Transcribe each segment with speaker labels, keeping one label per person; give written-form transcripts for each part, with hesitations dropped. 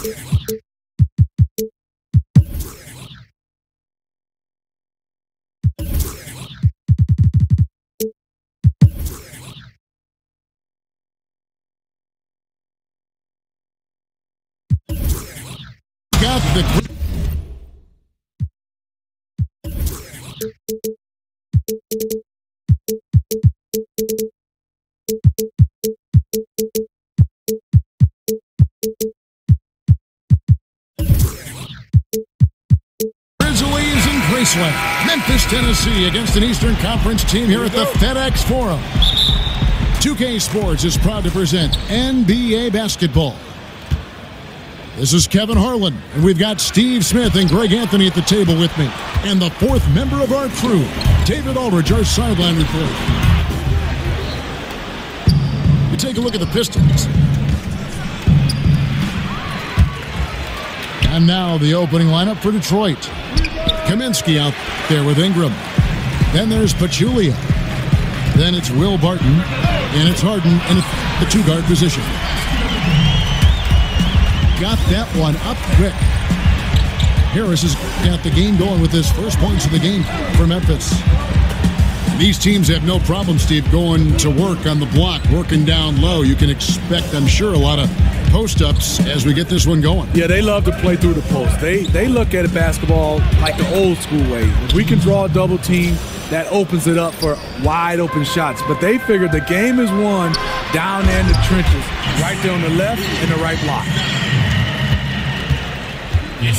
Speaker 1: Got the Grizzlies in Graceland, Memphis, Tennessee, against an Eastern Conference team here at the FedEx Forum. 2K Sports is proud to present NBA basketball. This is Kevin Harlan, and we've got Steve Smith and Greg Anthony at the table with me. And the fourth member of our crew, David Aldridge, our sideline report. We take a look at the Pistons. And now the opening lineup for Detroit. Kaminsky out there with Ingram. Then there's Pachulia. Then it's Will Barton. And it's Harden in the two-guard position. Got that one up quick. Harris has got the game going with his first points of the game for Memphis. These teams have no problem, Steve, going to work on the block, working down low. You can expect, I'm sure, a lot of post-ups as we get this one going.
Speaker 2: Yeah, they love to play through the post. They look at basketball like the old school way. If we can draw a double team, that opens it up for wide open shots. But they figured the game is won down there in the trenches, right there on the left and the right block.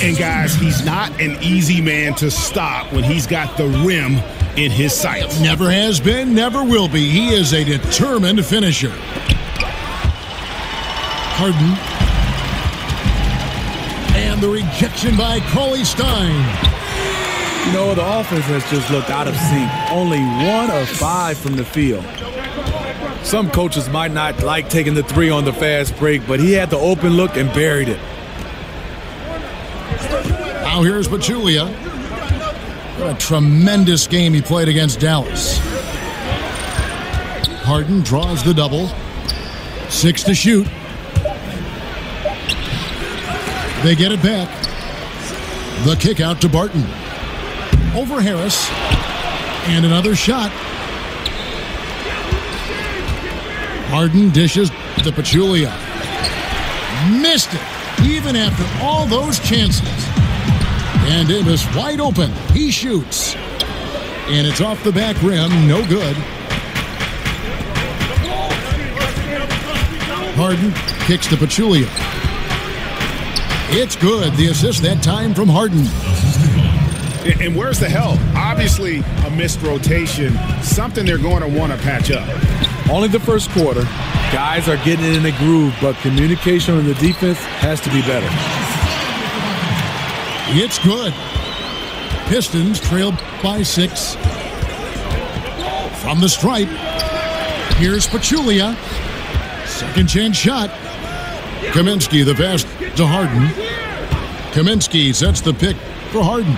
Speaker 3: And guys, he's not an easy man to stop when he's got the rim in his sights.
Speaker 1: Never has been, never will be. He is a determined finisher. Harden. And the rejection by Cauley-Stein.
Speaker 2: You know, the offense has just looked out of sync. Only 1 of 5 from the field. Some coaches might not like taking the three on the fast break, but he had the open look and buried it.
Speaker 1: Now here's Pachulia. What a tremendous game he played against Dallas. Harden draws the double. 6 to shoot. They get it back. The kick out to Barton. Over Harris. And another shot. Harden dishes to Pachulia. Missed it, even after all those chances. And Davis wide open. He shoots. And it's off the back rim. No good. Harden kicks to Pachulia. It's good. The assist that time from Harden.
Speaker 3: And where's the help? Obviously, a missed rotation. Something they're going to want to patch up.
Speaker 2: Only the first quarter. Guys are getting it in a groove, but communication on the defense has to be better.
Speaker 1: It's good. Pistons trail by 6. From the stripe, here's Pachulia. Second chance shot. Kaminsky the pass to Harden. Kaminsky sets the pick for Harden.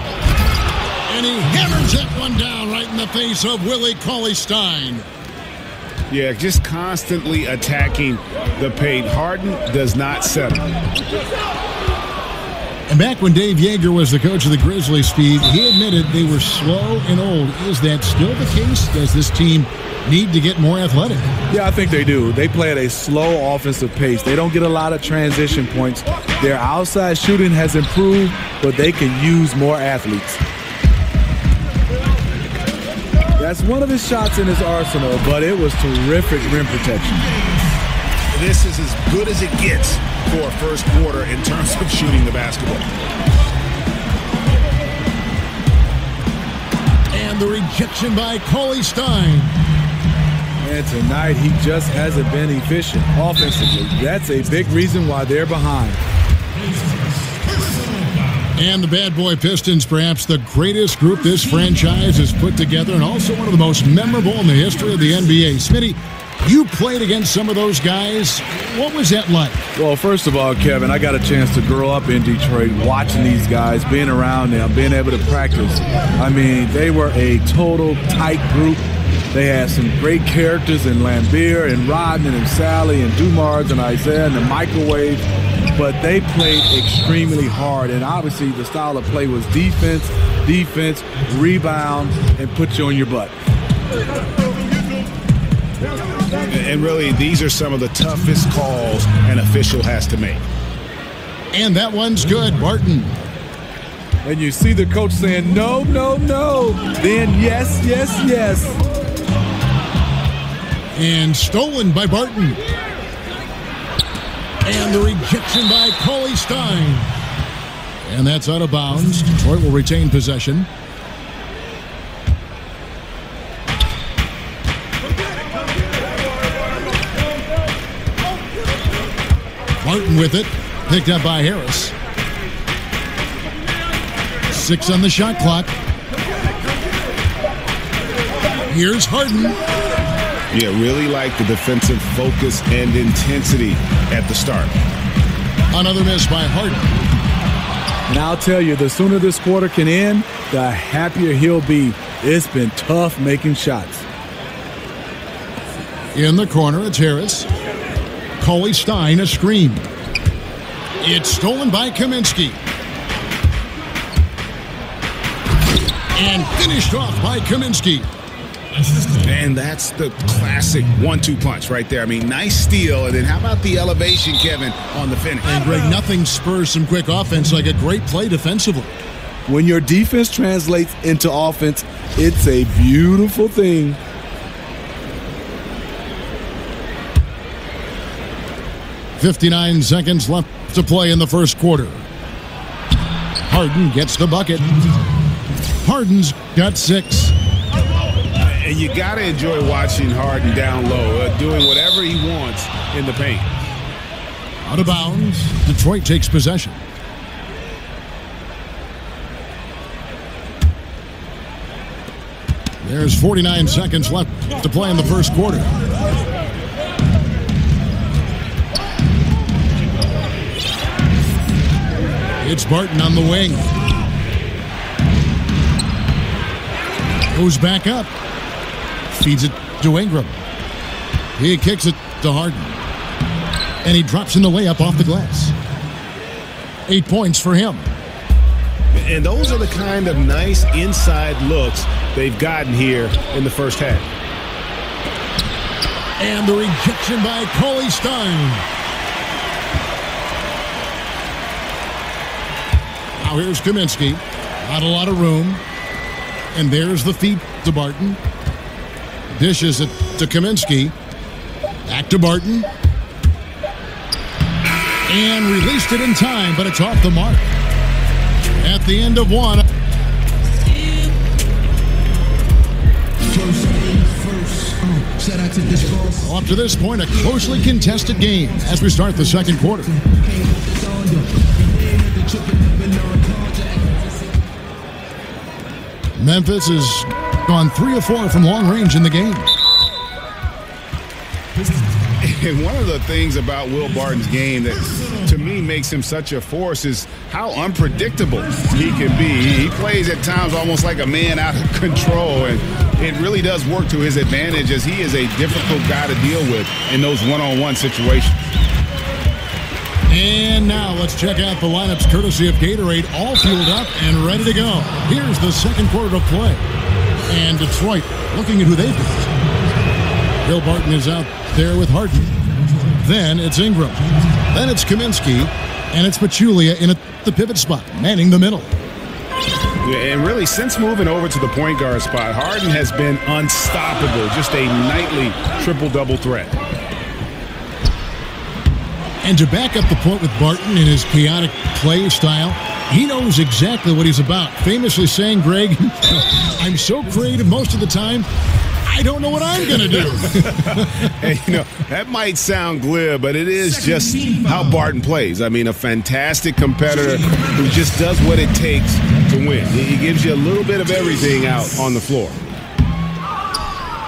Speaker 1: And he hammers that one down right in the face of Willie Cauley-Stein.
Speaker 3: Yeah, just constantly attacking the paint. Harden does not settle.
Speaker 1: And back when Dave Yeager was the coach of the Grizzlies, Steve, he admitted they were slow and old. Is that still the case? Does this team need to get more athletic?
Speaker 2: Yeah, I think they do. They play at a slow offensive pace. They don't get a lot of transition points. Their outside shooting has improved, but they can use more athletes. That's one of his shots in his arsenal, but it was terrific rim protection.
Speaker 3: This is as good as it gets for a first quarter in terms of shooting the basketball.
Speaker 1: And the rejection by Cauley-Stein.
Speaker 2: And tonight he just hasn't been efficient offensively. That's a big reason why they're behind.
Speaker 1: And the bad boy Pistons, perhaps the greatest group this franchise has put together, and also one of the most memorable in the history of the NBA. Smitty, you played against some of those guys. What was that like?
Speaker 2: Well, first of all, Kevin, I got a chance to grow up in Detroit, watching these guys, being around them, being able to practice. I mean, they were a total tight group. They had some great characters in Lambeer and Rodman and Sally and Dumars and Isaiah and the Microwave. but they played extremely hard. And obviously the style of play was defense, rebound, and put you on your butt.
Speaker 3: And really, these are some of the toughest calls an official has to make.
Speaker 1: And that one's good, Barton.
Speaker 2: And you see the coach saying, no, no, no. Then yes, yes, yes.
Speaker 1: And stolen by Barton. And the rejection by Cauley Stein. And that's out of bounds. Detroit will retain possession. Barton with it. Picked up by Harris. 6 on the shot clock. Here's Harden.
Speaker 3: Yeah, really like the defensive focus and intensity at the start.
Speaker 1: Another miss by Harden.
Speaker 2: And I'll tell you, the sooner this quarter can end, the happier he'll be. It's been tough making shots.
Speaker 1: In the corner, it's Harris. Cauley Stein, a screen. It's stolen by Kaminsky. And finished off by Kaminsky.
Speaker 3: And that's the classic 1-2 punch right there. I mean, nice steal. And then how about the elevation, Kevin, on the finish?
Speaker 1: And Greg, nothing spurs some quick offense like a great play defensively.
Speaker 2: When your defense translates into offense, it's a beautiful thing.
Speaker 1: .59 seconds left to play in the first quarter. Harden gets the bucket. Harden's got 6.
Speaker 3: And you got to enjoy watching Harden down low, doing whatever he wants in the paint.
Speaker 1: Out of bounds. Detroit takes possession. There's 49 seconds left to play in the first quarter. It's Barton on the wing. Goes back up. Feeds it to Ingram. He kicks it to Harden. And he drops in the layup off the glass. 8 points for him.
Speaker 3: And those are the kind of nice inside looks they've gotten here in the first half.
Speaker 1: And the rejection by Cauley Stein. Now here's Kaminsky. Not a lot of room. And there's the feed to Barton. Dishes it to Kaminsky. Back to Barton. And released it in time, but it's off the mark. At the end of one. Up to this point, a closely contested game as we start the second quarter. Memphis has gone 3 of 4 from long range in the game.
Speaker 3: And one of the things about Will Barton's game that, to me, makes him such a force is how unpredictable he can be. He plays at times almost like a man out of control, and it really does work to his advantage as he is a difficult guy to deal with in those one-on-one situations.
Speaker 1: And now let's check out the lineups courtesy of Gatorade, all fueled up and ready to go. Here's the second quarter of play. And Detroit looking at who they picked. Will Barton is out there with Harden. Then it's Ingram. Then it's Kaminsky. And it's Pachulia in the pivot spot, manning the middle.
Speaker 3: And really, since moving over to the point guard spot, Harden has been unstoppable. Just a nightly triple-double threat.
Speaker 1: And to back up the point with Barton in his chaotic play style, he knows exactly what he's about. Famously saying, Greg, I'm so creative most of the time, I don't know what I'm going to do.
Speaker 3: And, you know, that might sound glib, but it is just how Barton plays. I mean, a fantastic competitor who just does what it takes to win. He gives you a little bit of everything out on the floor.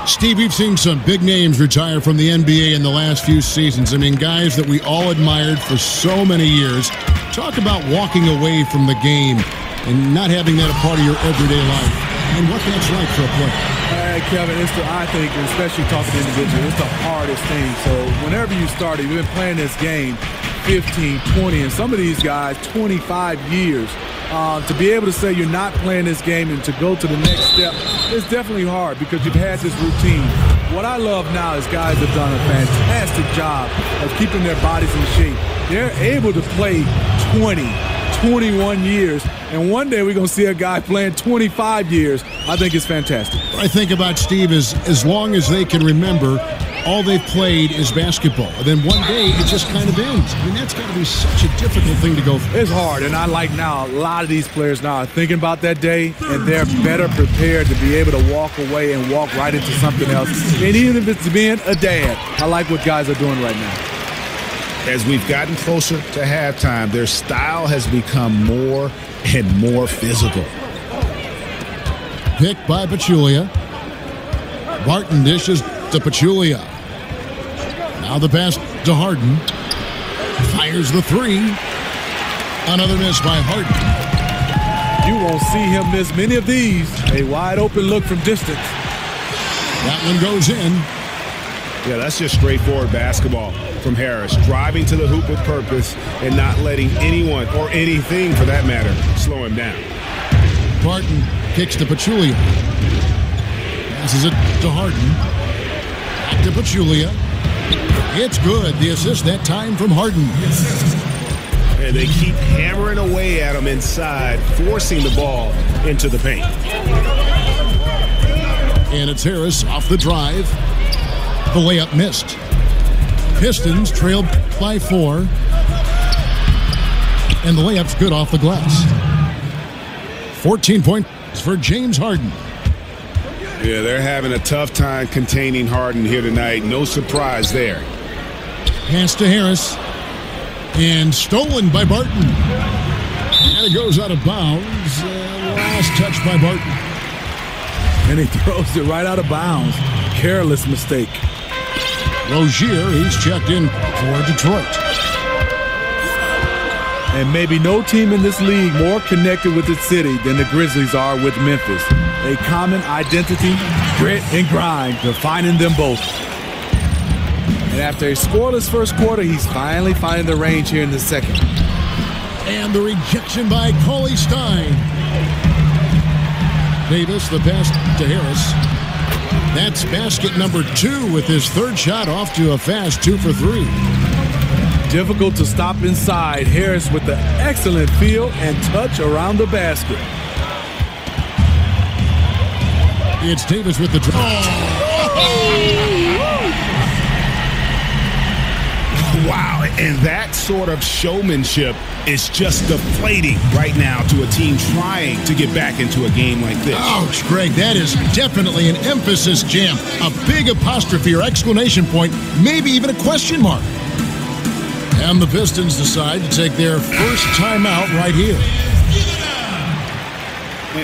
Speaker 1: Steve, we've seen some big names retire from the NBA in the last few seasons. I mean, guys that we all admired for so many years. Talk about walking away from the game and not having that a part of your everyday life and what that's like for a player.
Speaker 2: Kevin, I think, especially talking to individuals, it's the hardest thing. So whenever you started, you've been playing this game 15, 20, and some of these guys 25 years. To be able to say you're not playing this game and to go to the next step is definitely hard because you've had this routine. What I love now is guys have done a fantastic job of keeping their bodies in shape. They're able to play 20, 21 years, and one day we're going to see a guy playing 25 years. I think it's fantastic.
Speaker 1: What I think about, Steve, is as long as they can remember, all they've played is basketball. And then one day it just kind of ends. I mean, that's got to be such a difficult thing to go through.
Speaker 2: It's hard, and I like now a lot of these players now are thinking about that day, and they're better prepared to be able to walk away and walk right into something else. And even if it's being a dad, I like what guys are doing right now.
Speaker 3: As we've gotten closer to halftime, their style has become more and more physical.
Speaker 1: Picked by Pachulia. Barton dishes to Pachulia. Now the pass to Harden. Fires the three. Another miss by Harden.
Speaker 2: You won't see him miss many of these. A wide open look from distance.
Speaker 1: That one goes in.
Speaker 3: Yeah, that's just straightforward basketball from Harris. Driving to the hoop with purpose and not letting anyone, or anything for that matter, slow him down.
Speaker 1: Barton kicks to Pachulia. Passes it to Harden. Back to Pachulia. It's good. The assist that time from Harden.
Speaker 3: And they keep hammering away at him inside, forcing the ball into the paint.
Speaker 1: And it's Harris off the drive. The layup missed. Pistons trailed by 4. And the layup's good off the glass. 14 points for James Harden.
Speaker 3: Yeah, they're having a tough time containing Harden here tonight. No surprise there.
Speaker 1: Pass to Harris. And stolen by Barton. And it goes out of bounds. Last touch by Barton.
Speaker 2: And he throws it right out of bounds. Careless mistake.
Speaker 1: Rozier, he's checked in for Detroit.
Speaker 2: And maybe no team in this league more connected with its city than the Grizzlies are with Memphis. A common identity, grit, and grind defining them both. And after a scoreless first quarter, he's finally finding the range here in the second.
Speaker 1: And the rejection by Cauley Stein. Davis, the pass to Harris. That's basket number 2 with his third shot off to a fast 2 for 3.
Speaker 2: Difficult to stop inside. Harris with the excellent feel and touch around the basket.
Speaker 1: It's Davis with the
Speaker 3: Wow, and that sort of showmanship is just deflating right now to a team trying to get back into a game like this.
Speaker 1: Ouch, Greg, that is definitely an emphasis jam. A big apostrophe or exclamation point, maybe even a question mark. And the Pistons decide to take their first timeout right here.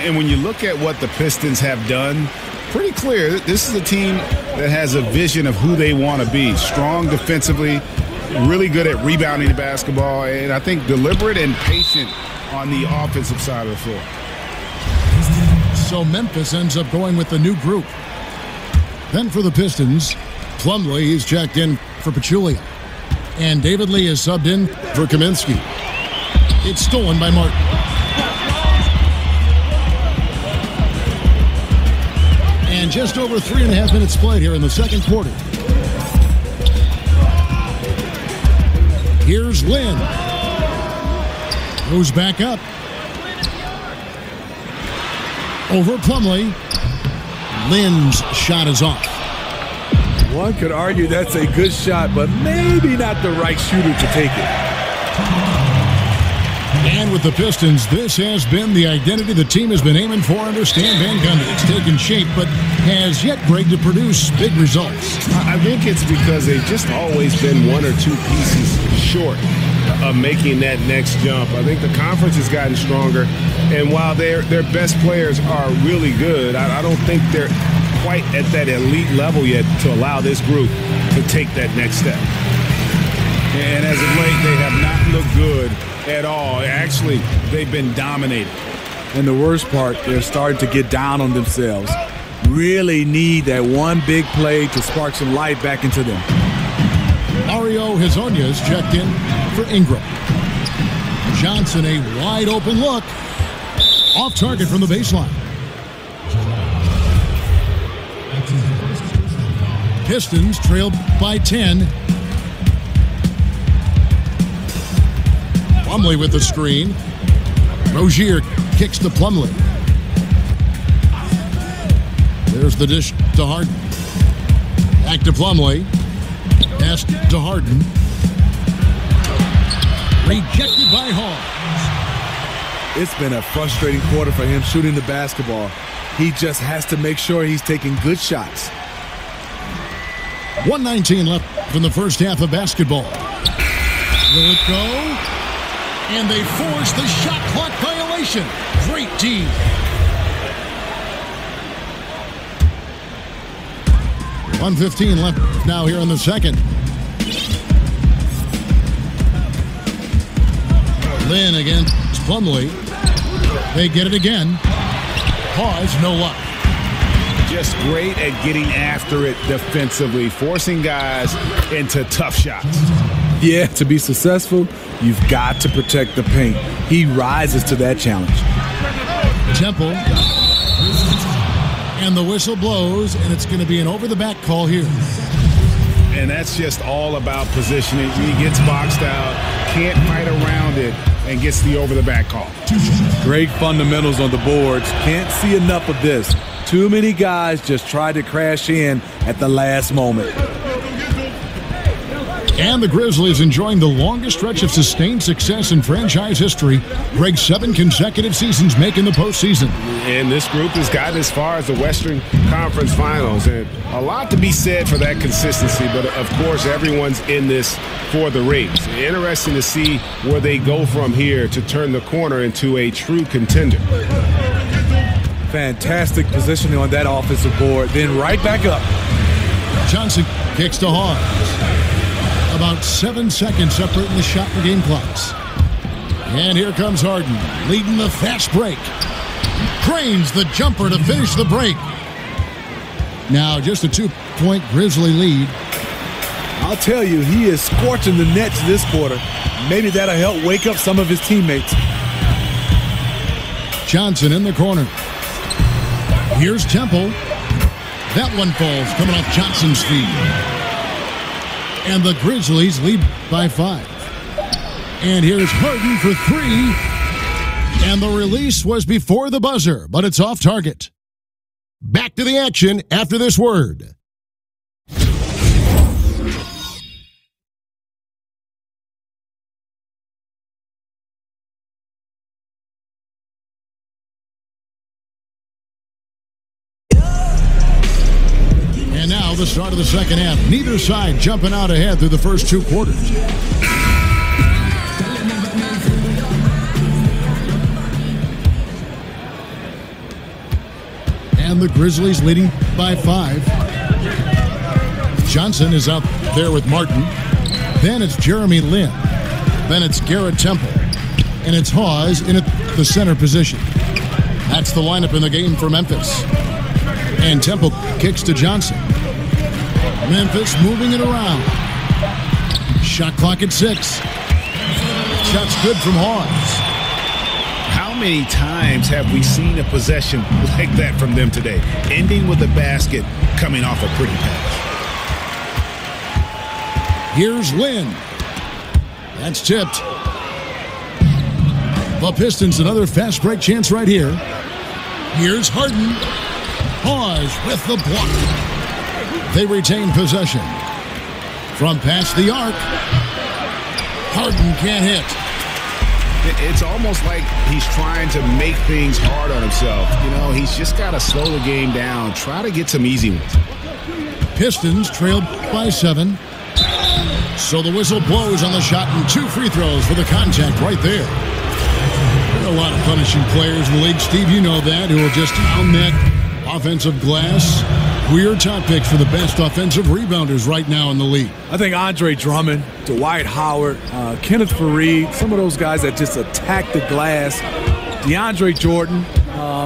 Speaker 3: And when you look at what the Pistons have done, pretty clear this is a team that has a vision of who they want to be. Strong defensively, really good at rebounding the basketball, and I think deliberate and patient on the offensive side of the floor.
Speaker 1: So Memphis ends up going with the new group. Then for the Pistons, Plumlee is checked in for Pachulia. And David Lee is subbed in for Kaminsky. It's stolen by Martin. And just over 3.5 minutes played here in the second quarter. Here's Lynn. Goes back up. Over Plumlee. Lynn's shot is off.
Speaker 2: One could argue that's a good shot, but maybe not the right shooter to take it.
Speaker 1: And with the Pistons, this has been the identity the team has been aiming for under Stan Van Gundy. It's taken shape, but has yet, Greg, to produce big results.
Speaker 3: I think it's because they've just always been 1 or 2 pieces short of making that next jump. I think the conference has gotten stronger, and while their best players are really good, I don't think they're quite at that elite level yet to allow this group to take that next step. And as of late, they have not looked good at all. Actually, they've been dominated.
Speaker 2: And the worst part, they're starting to get down on themselves. Really need that one big play to spark some life back into them.
Speaker 1: Mario Hezonja's checked in for Ingram. Johnson, a wide open look. Off target from the baseline. Pistons trailed by 10. Plumlee with the screen. Rozier kicks to Plumlee. There's the dish to Harden. Back to Plumlee. Pass to Harden. Rejected by Hawes.
Speaker 2: It's been a frustrating quarter for him shooting the basketball. He just has to make sure he's taking good shots.
Speaker 1: 1:19 left in the first half of basketball. Will it go? And they force the shot clock violation. Great D. .115 left now here in the second. Lynn against Plumlee. They get it again. Pause, no luck.
Speaker 3: Just great at getting after it defensively, forcing guys into tough shots.
Speaker 2: Yeah, to be successful, you've got to protect the paint. He rises to that challenge.
Speaker 1: Temple. And the whistle blows, and it's going to be an over-the-back call here.
Speaker 3: And that's just all about positioning. He gets boxed out, can't fight around it, and gets the over-the-back call.
Speaker 2: Great fundamentals on the boards. Can't see enough of this. Too many guys just tried to crash in at the last moment.
Speaker 1: And the Grizzlies enjoying the longest stretch of sustained success in franchise history. Greg, 7 consecutive seasons making the postseason.
Speaker 3: And this group has gotten as far as the Western Conference Finals. And a lot to be said for that consistency. But, of course, everyone's in this for the rings. Interesting to see where they go from here to turn the corner into a true contender.
Speaker 2: Fantastic positioning on that offensive board. Then right back up.
Speaker 1: Johnson kicks to Hawes. About 7 seconds separating the shot and game clocks. And here comes Harden, leading the fast break. Cranes the jumper to finish the break. Now just a 2-point Grizzly lead.
Speaker 2: I'll tell you, he is scorching the Nets this quarter. Maybe that'll help wake up some of his teammates.
Speaker 1: Johnson in the corner. Here's Temple. That one falls, coming off Johnson's feet. And the Grizzlies lead by 5. And here's Harden for 3. And the release was before the buzzer, but it's off target. Back to the action after this word. And now the start of the second half. Neither side jumping out ahead through the first 2 quarters. And the Grizzlies leading by 5. Johnson is out there with Martin. Then it's Jeremy Lin. Then it's Garrett Temple. And it's Hawes in the center position. That's the lineup in the game for Memphis. And Temple kicks to Johnson. Memphis moving it around. Shot clock at 6. Shot's good from Hawes.
Speaker 3: How many times have we seen a possession like that from them today? Ending with a basket, coming off a pretty pass.
Speaker 1: Here's Lynn. That's tipped. The Pistons, another fast break chance right here. Here's Harden. Hawes with the block. They retain possession. From past the arc. Harden can't hit.
Speaker 3: It's almost like he's trying to make things hard on himself. You know, he's just got to slow the game down. Try to get some easy ones.
Speaker 1: Pistons trailed by 7. So the whistle blows on the shot and 2 free throws for the contact right there. There are a lot of punishing players in the league, Steve, you know that, who will just pound that offensive glass. We're top picks for the best offensive rebounders right now in the league.
Speaker 2: I think Andre Drummond, Dwight Howard, Kenneth Faried, some of those guys that just attack the glass. DeAndre Jordan,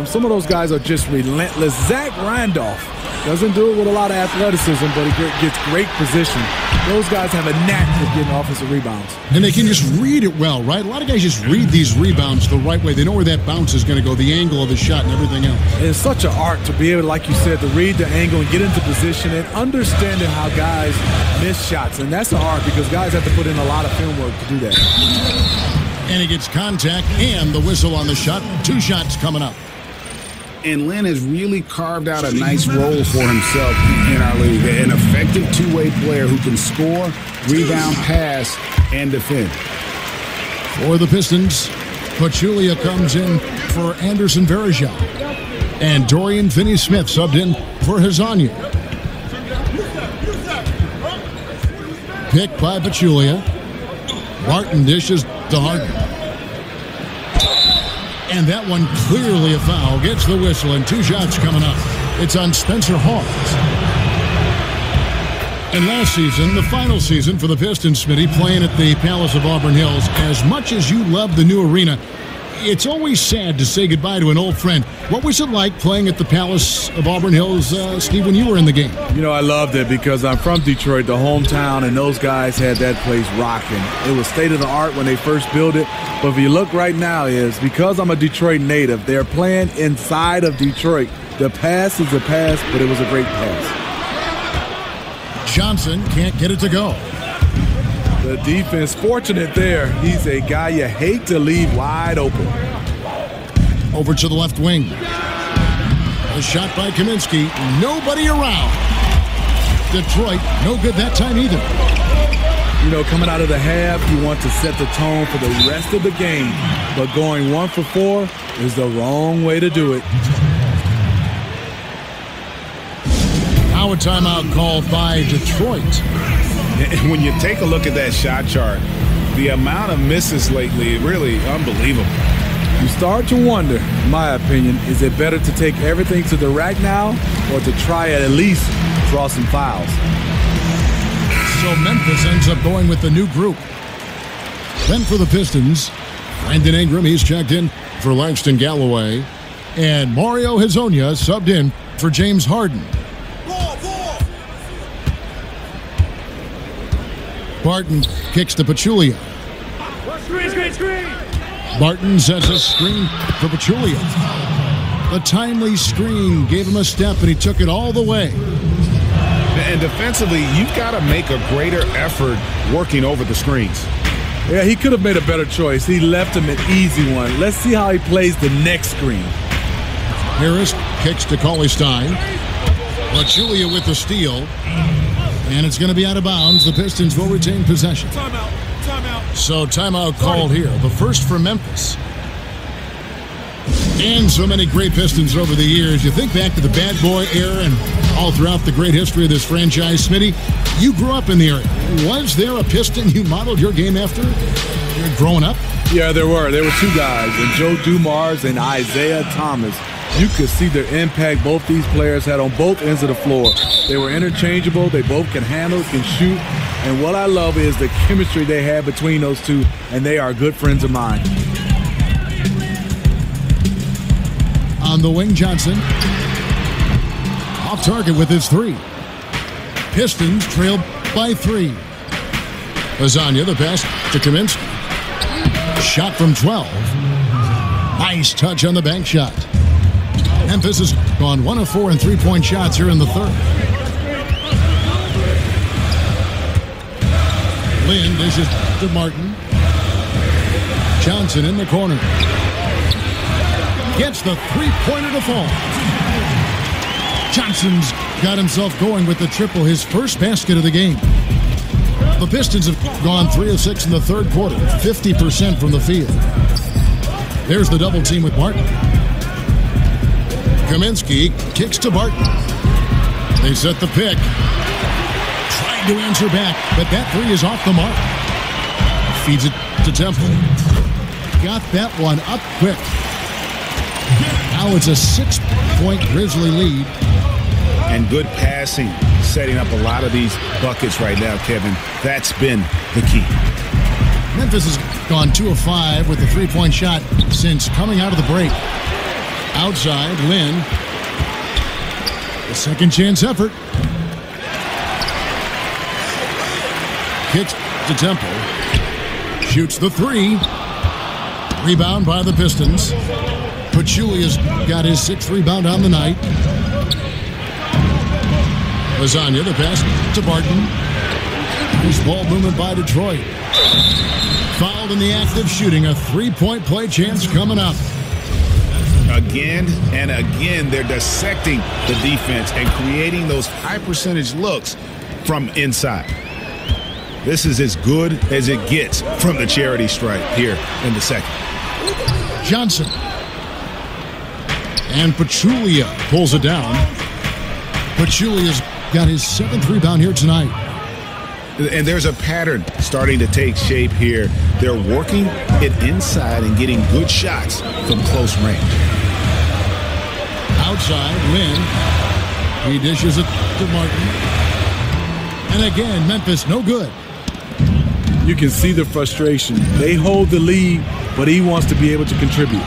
Speaker 2: some of those guys are just relentless. Zach Randolph, Doesn't do it with a lot of athleticism, but he gets great position. Those guys have a knack for getting offensive rebounds.
Speaker 1: And they can just read it well, right? A lot of guys just read these rebounds the right way. They know where that bounce is going to go, the angle of the shot and everything else.
Speaker 2: It's such an art to be able, like you said, to read the angle and get into position and understanding how guys miss shots. And that's an art because guys have to put in a lot of film work to do that.
Speaker 1: And he gets contact and the whistle on the shot. 2 shots coming up.
Speaker 3: And Lynn has really carved out a nice role for himself in our league. An effective two-way player who can score, rebound, pass, and defend.
Speaker 1: For the Pistons, Pachulia comes in for Anderson Varejao. And Dorian Finney-Smith subbed in for Hazanya. Picked by Pachulia. Martin dishes to Harden. And that one clearly a foul. Gets the whistle and 2 shots coming up. It's on Spencer Hawes. And last season, the final season for the Pistons, Smitty, playing at the Palace of Auburn Hills. As much as you love the new arena, it's always sad to say goodbye to an old friend. What was it like playing at the Palace of Auburn Hills, Steve, when you were in the game?
Speaker 2: You know, I loved it because I'm from Detroit, the hometown, and those guys had that place rocking. It was state of the art when they first built it. But if you look right now, is because I'm a Detroit native, they're playing inside of Detroit. The pass is a pass, but it was a great pass.
Speaker 1: Johnson can't get it to go.
Speaker 2: The defense, fortunate there. He's a guy you hate to leave wide open.
Speaker 1: Over to the left wing. A shot by Kaminsky. Nobody around. Detroit, no good that time either.
Speaker 2: You know, coming out of the half, you want to set the tone for the rest of the game. But going 1 for 4 is the wrong way to do it.
Speaker 1: Now a timeout called by Detroit.
Speaker 3: And when you take a look at that shot chart, the amount of misses lately, really unbelievable.
Speaker 2: You start to wonder, in my opinion, is it better to take everything to the rack now or to try at least draw some fouls?
Speaker 1: So Memphis ends up going with the new group. Then for the Pistons, Brandon Ingram, he's checked in for Langston Galloway. And Mario Hezonja subbed in for James Harden. Barton kicks to Pachulia. Screen. Barton sets a screen for Pachulia. The timely screen gave him a step, and he took it all the way.
Speaker 3: And defensively, you've got to make a greater effort working over the screens.
Speaker 2: Yeah, he could have made a better choice. He left him an easy one. Let's see how he plays the next screen.
Speaker 1: Harris kicks to Cauley-Stein. Pachulia with the steal. And it's going to be out of bounds. The Pistons will retain possession.
Speaker 2: Timeout.
Speaker 1: So timeout called here. The first for Memphis. And so many great Pistons over the years. You think back to the bad boy era and all throughout the great history of this franchise. Smitty, you grew up in the area. Was there a Piston you modeled your game after growing up?
Speaker 2: Yeah, there were. There were 2 guys, and Joe Dumars and Isaiah Thomas. You could see the impact both these players had on both ends of the floor. They were interchangeable. They both can handle, can shoot. And what I love is the chemistry they had between those 2, and they are good friends of mine.
Speaker 1: On the wing, Johnson. Off target with his 3. Pistons trailed by 3. Hazanya, the pass to Kaminsky. Shot from 12. Nice touch on the bank shot. Memphis has gone 1 of 4 in 3-point shots here in the third. Lynn dishes to Martin. Johnson in the corner. Gets the 3-pointer to fall. Johnson's got himself going with the triple, his first basket of the game. The Pistons have gone 3 of 6 in the third quarter, 50% from the field. There's the double team with Martin. Kaminsky kicks to Barton. They set the pick. Trying to answer back, but that 3 is off the mark. Feeds it to Temple. Got that one up quick. Now it's a 6-point Grizzly lead.
Speaker 3: And good passing, setting up a lot of these buckets right now, Kevin. That's been the key.
Speaker 1: Memphis has gone 2 of 5 with the 3-point shot since coming out of the break. Outside, Lynn. A second chance effort. Kicks to Temple. Shoots the three. Rebound by the Pistons. Pachulia's got his 6th rebound on the night. Lasagna, the pass to Barton. Nice ball movement by Detroit. Fouled in the act of shooting. A 3-point play chance coming up.
Speaker 3: Again and again, they're dissecting the defense and creating those high percentage looks from inside. This is as good as it gets from the charity stripe here in the second.
Speaker 1: Johnson. And Pachulia pulls it down. Pachulia's got his 7th rebound here tonight.
Speaker 3: And there's a pattern starting to take shape here. They're working it inside and getting good shots from close range.
Speaker 1: Outside, Lynn. He dishes it to Martin. And again, Memphis no good.
Speaker 2: You can see the frustration. They hold the lead, but he wants to be able to contribute.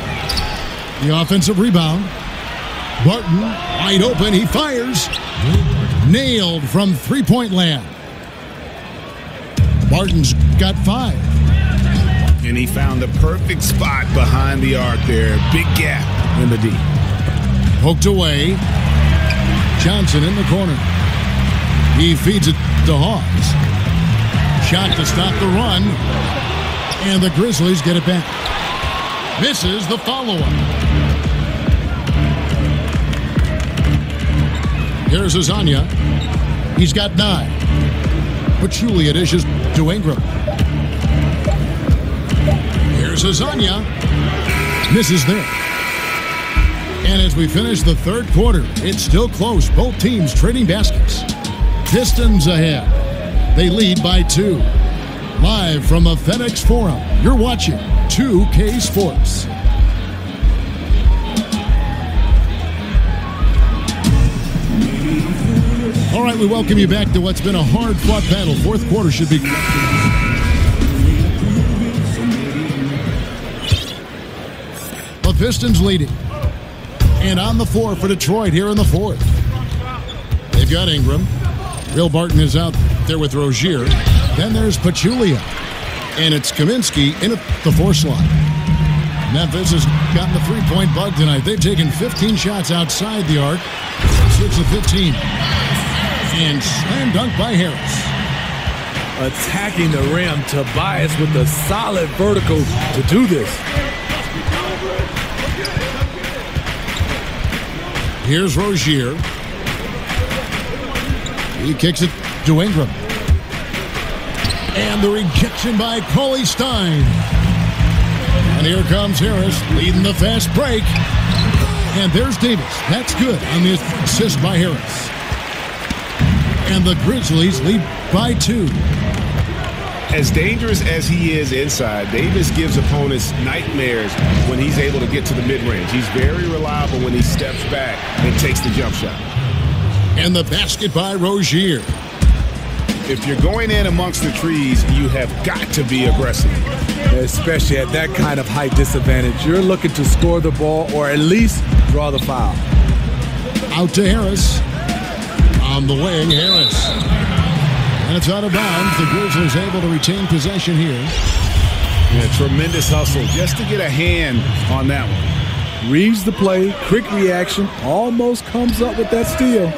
Speaker 1: The offensive rebound. Barton, wide open, he fires. Nailed from 3-point land. Barton's got 5.
Speaker 3: And he found the perfect spot behind the arc there. Big gap in the D.
Speaker 1: Poked away. Johnson in the corner. He feeds it to Hawes. Shot to stop the run. And the Grizzlies get it back. Misses the follow-up. Here's Lasagna. He's got 9. Pachulia dishes to Ingram. Here's Lasagna. Misses there. And as we finish the third quarter, it's still close. Both teams trading baskets. Pistons ahead. They lead by 2. Live from the FedEx Forum, you're watching 2K Sports. All right, we welcome you back to what's been a hard-fought battle. Fourth quarter should be... The Pistons leading. And on the floor for Detroit here in the fourth. They've got Ingram. Will Barton is out there with Rozier. Then there's Pachulia. And it's Kaminsky in at the 4 slot. Memphis has gotten the 3-point bug tonight. They've taken 15 shots outside the arc. 6 of 15. And slam dunk by Harris.
Speaker 2: Attacking the rim, Tobias with a solid vertical to do this.
Speaker 1: Here's Rozier. He kicks it to Ingram. And the rejection by Cauley Stein. And here comes Harris leading the fast break. And there's Davis. That's good on the assist by Harris. And the Grizzlies lead by 2.
Speaker 3: As dangerous as he is inside, Davis gives opponents nightmares when he's able to get to the mid-range. He's very reliable when he steps back and takes the jump shot.
Speaker 1: And the basket by Rozier.
Speaker 3: If you're going in amongst the trees, you have got to be aggressive.
Speaker 2: Especially at that kind of height disadvantage. You're looking to score the ball or at least draw the foul.
Speaker 1: Out to Harris. On the wing, Harris. And it's out of bounds. The Grizzlies able to retain possession here.
Speaker 3: Yeah, tremendous hustle just to get a hand on that one.
Speaker 2: Reads the play, quick reaction, almost comes up with that steal.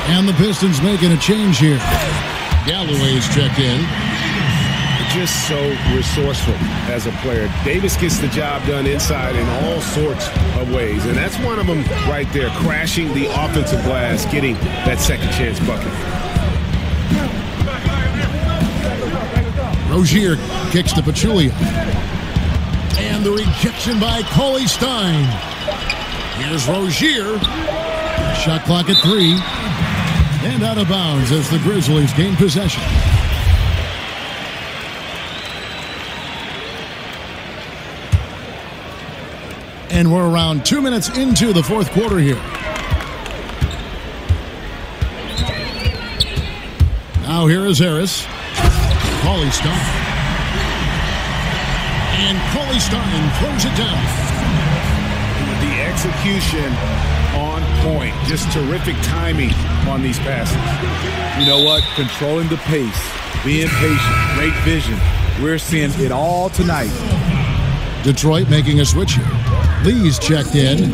Speaker 1: And the Pistons making a change here. Galloway's checked in.
Speaker 3: Just so resourceful as a player. Davis gets the job done inside in all sorts of ways. And that's one of them right there, crashing the offensive glass, getting that second chance bucket.
Speaker 1: Rozier kicks to Pachulia. And the rejection by Cauley Stein. Here's Rozier. Shot clock at 3. And out of bounds as the Grizzlies gain possession. And we're around 2 minutes into the fourth quarter here. Now here is Harris. Cauley Stein. And Cauley Stein throws it down.
Speaker 3: The execution on point. point. Just terrific timing on these passes.
Speaker 2: You know what? Controlling the pace, being patient, great vision. We're seeing it all tonight.
Speaker 1: Detroit making a switch here. Lee's checked in.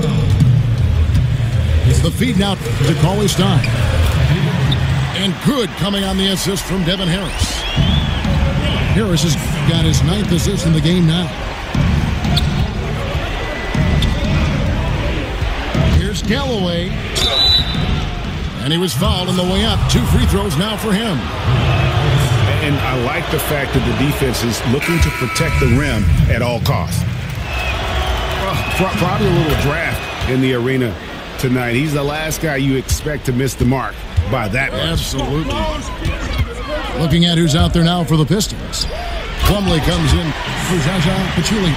Speaker 1: The feed now to Cauley Stein. And good coming on the assist from Devin Harris. Harris has got his 9th assist in the game now. Here's Galloway. And he was fouled on the way up. 2 free throws now for him.
Speaker 3: And I like the fact that the defense is looking to protect the rim at all costs. Probably a little draft in the arena tonight. He's the last guy you expect to miss the mark by that much.
Speaker 1: Absolutely. Looking at who's out there now for the Pistons. Plumlee comes in for Zaza Pachulia.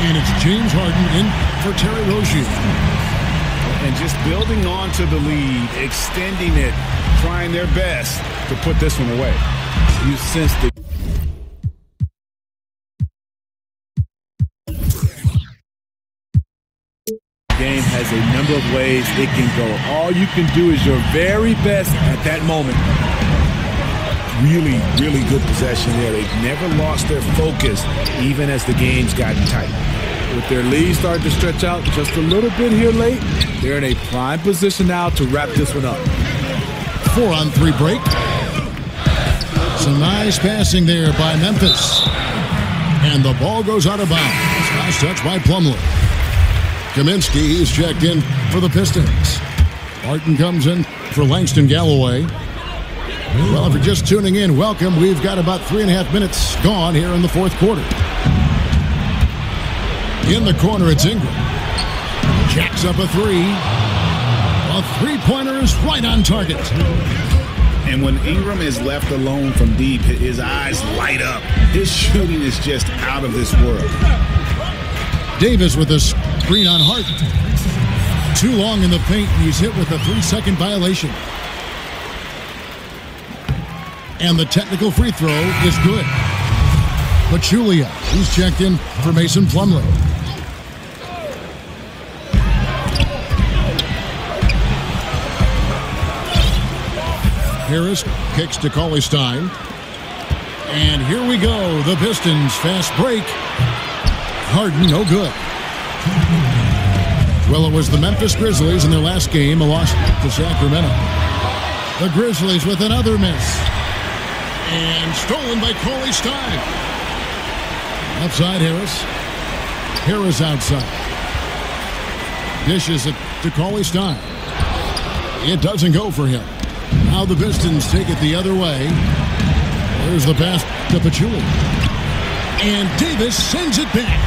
Speaker 1: And it's James Harden in for Terry Rozier.
Speaker 3: And just building on to the lead, extending it, trying their best to put this one away.
Speaker 2: You sense the game has a number of ways it can go. All you can do is your very best at that moment.
Speaker 3: Really, really good possession there. They've never lost their focus, even as the game's gotten tight.
Speaker 2: With their lead starting to stretch out just a little bit here late, they're in a prime position now to wrap this one up.
Speaker 1: 4-on-3 break. Some nice passing there by Memphis. And the ball goes out of bounds. Last touch by Plumlee. Kaminsky is checked in for the Pistons. Martin comes in for Langston Galloway. Well, if you're just tuning in, welcome. We've got about 3.5 minutes gone here in the 4th quarter. In the corner, it's Ingram. Jacks up a 3. A 3-pointer is right on target.
Speaker 3: And when Ingram is left alone from deep, his eyes light up. His shooting is just out of this world.
Speaker 1: Davis with a screen on Harden. Too long in the paint, and he's hit with a 3-second violation. And the technical free throw is good. Pachulia, he's checked in for Mason Plumlee. Harris kicks to Cauley Stein. And here we go. The Pistons fast break. Harden, no good. Well, it was the Memphis Grizzlies in their last game, a loss to Sacramento. The Grizzlies with another miss. And stolen by Cauley Stein. Outside Harris. Harris outside. Dishes it to Cauley Stein. It doesn't go for him. Now the Pistons take it the other way. There's the pass to Pachulia. And Davis sends it back.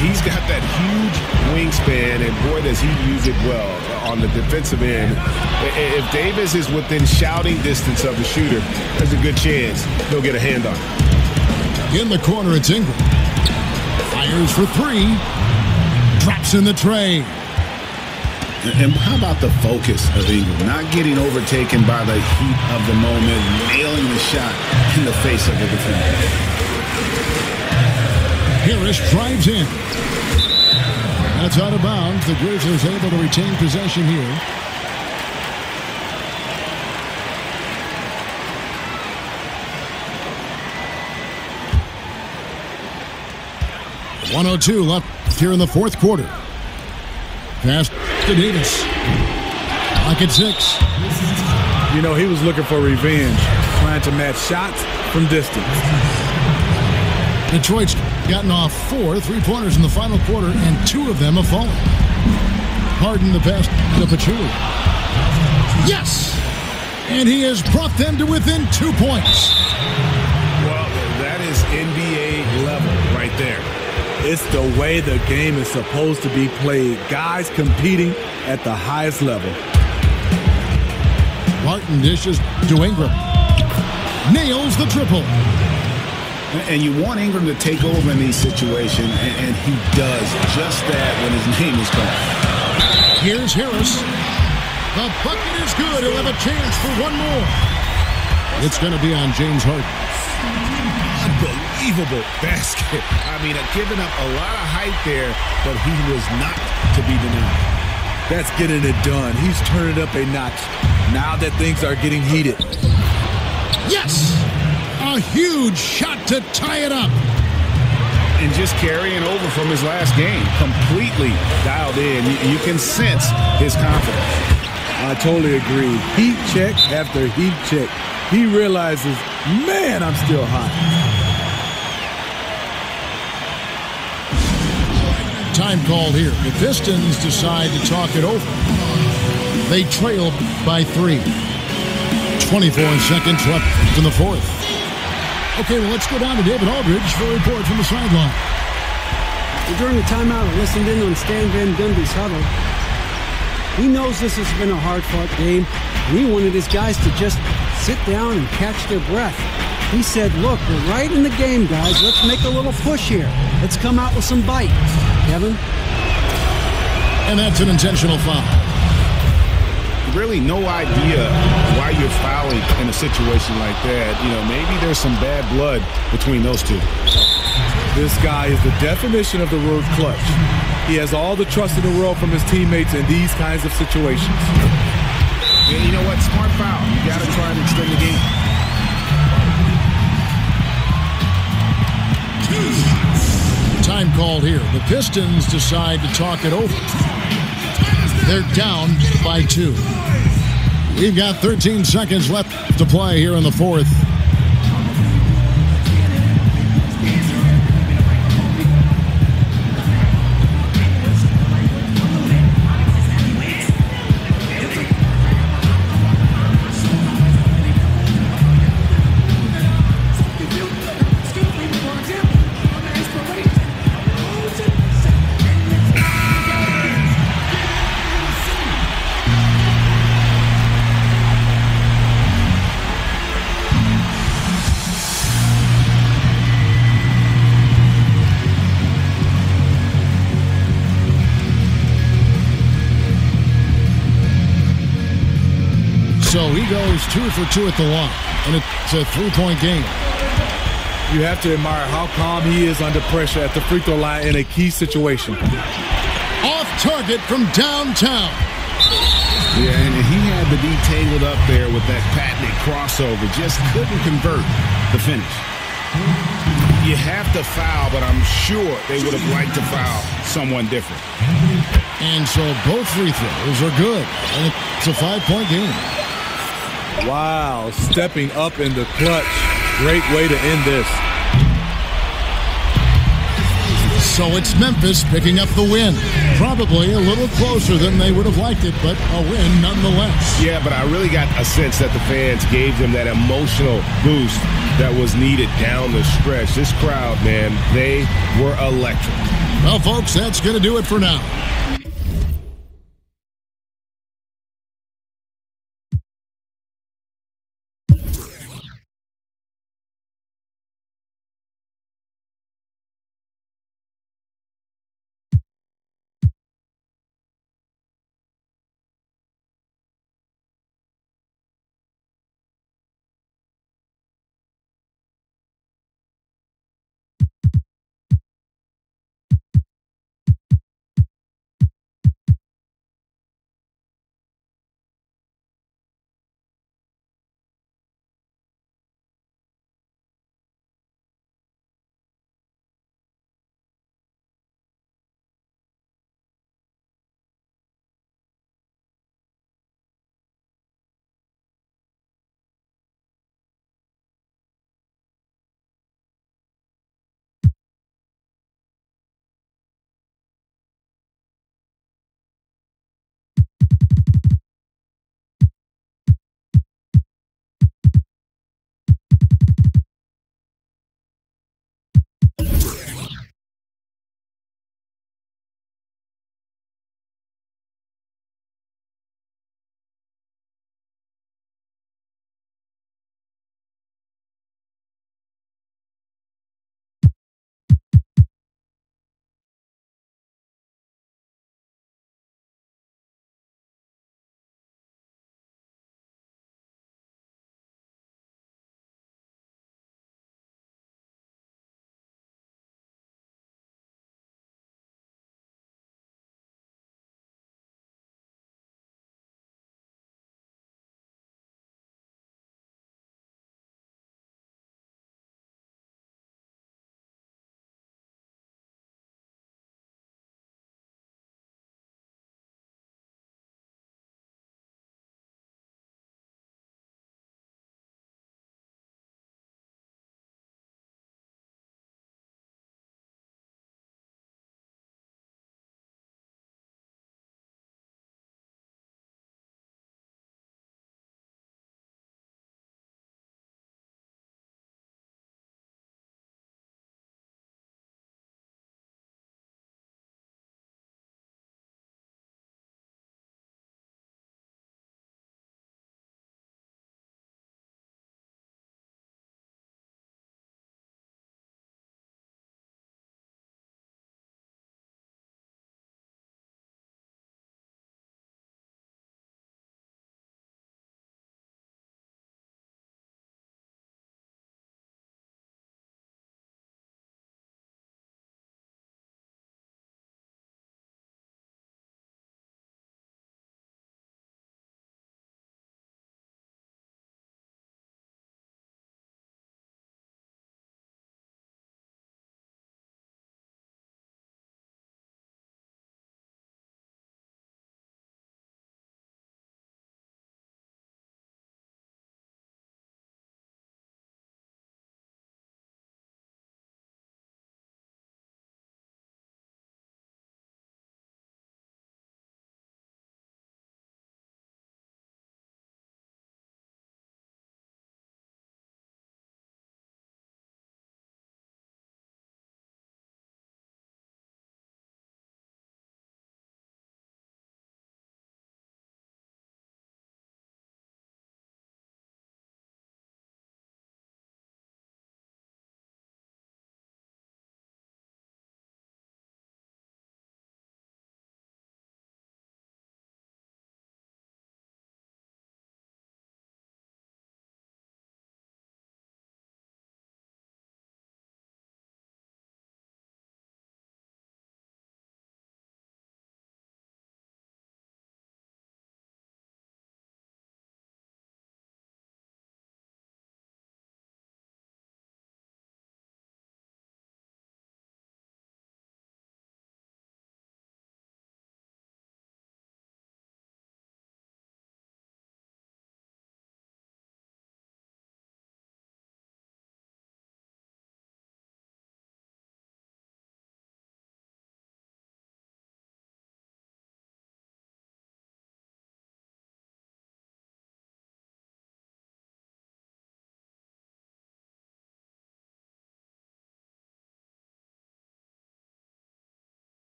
Speaker 3: He's got that huge wingspan, and boy, does he use it well on the defensive end. If Davis is within shouting distance of the shooter, there's a good chance he'll get a hand on it.
Speaker 1: In the corner, it's Ingram. Fires for 3. Drops in the tray.
Speaker 3: And how about the focus of Ingram? Not getting overtaken by the heat of the moment, nailing the shot in the face of the defender.
Speaker 1: Harris drives in. That's out of bounds. The Grizzlies able to retain possession here. .102 left here in the 4th quarter. Pass to Davis. Lock at 6.
Speaker 2: You know, he was looking for revenge, trying to match shots from distance.
Speaker 1: Detroit's gotten off 4 3-pointers in the final quarter, and 2 of them have fallen. Harden the pass to Pachulia. Yes! And he has brought them to within 2 points.
Speaker 3: Well, that is NBA level right there.
Speaker 2: It's the way the game is supposed to be played. Guys competing at the highest level.
Speaker 1: Martin dishes to Ingram. Nails the triple.
Speaker 3: And you want Ingram to take over in these situations, and he does just that when his name is called.
Speaker 1: Here's Harris. The bucket is good. He'll have a chance for one more. It's going to be on James Harden.
Speaker 3: Unbelievable basket. I mean, giving up a lot of height there, but he was not to be denied.
Speaker 2: That's getting it done. He's turning it up a notch now that things are getting heated.
Speaker 1: Yes! A huge shot to tie it up.
Speaker 3: And just carrying over from his last game, completely dialed in. You can sense his confidence.
Speaker 2: I totally agree. Heat check after heat check. He realizes, man, I'm still hot.
Speaker 1: Time called here. The Pistons decide to talk it over. They trail by 3. 24 seconds left in the fourth. Okay, well, let's go down to David Aldridge for a report from the sideline.
Speaker 4: During the timeout, I listened in on Stan Van Gundy's huddle. He knows this has been a hard-fought game, and he wanted his guys to just sit down and catch their breath. He said, look, we're right in the game, guys. Let's make a little push here. Let's come out with some bite. Kevin?
Speaker 1: And that's an intentional foul.
Speaker 3: Really no idea why you're fouling in a situation like that. You know, maybe there's some bad blood between those two.
Speaker 2: This guy is the definition of the word clutch. He has all the trust in the world from his teammates in these kinds of situations.
Speaker 3: And you know what? Smart foul. You got to try and extend the game.
Speaker 1: Time called here. The Pistons decide to talk it over. They're down by 2. We've got 13 seconds left to play here in the fourth. So he goes 2 for 2 at the line, and it's a 3-point game.
Speaker 2: You have to admire how calm he is under pressure at the free throw line in a key situation.
Speaker 1: Off target from downtown.
Speaker 3: Yeah, and he had the D tangled up there with that patented crossover. Just couldn't convert the finish. You have to foul, but I'm sure they would have liked to foul someone different.
Speaker 1: And so both free throws are good, and it's a 5-point game.
Speaker 2: Wow, stepping up in the clutch. Great way to end this.
Speaker 1: So it's Memphis picking up the win. Probably a little closer than they would have liked it, but a win nonetheless.
Speaker 3: Yeah, but I really got a sense that the fans gave them that emotional boost that was needed down the stretch. This crowd, man, they were electric.
Speaker 1: Well, folks, that's going to do it for now.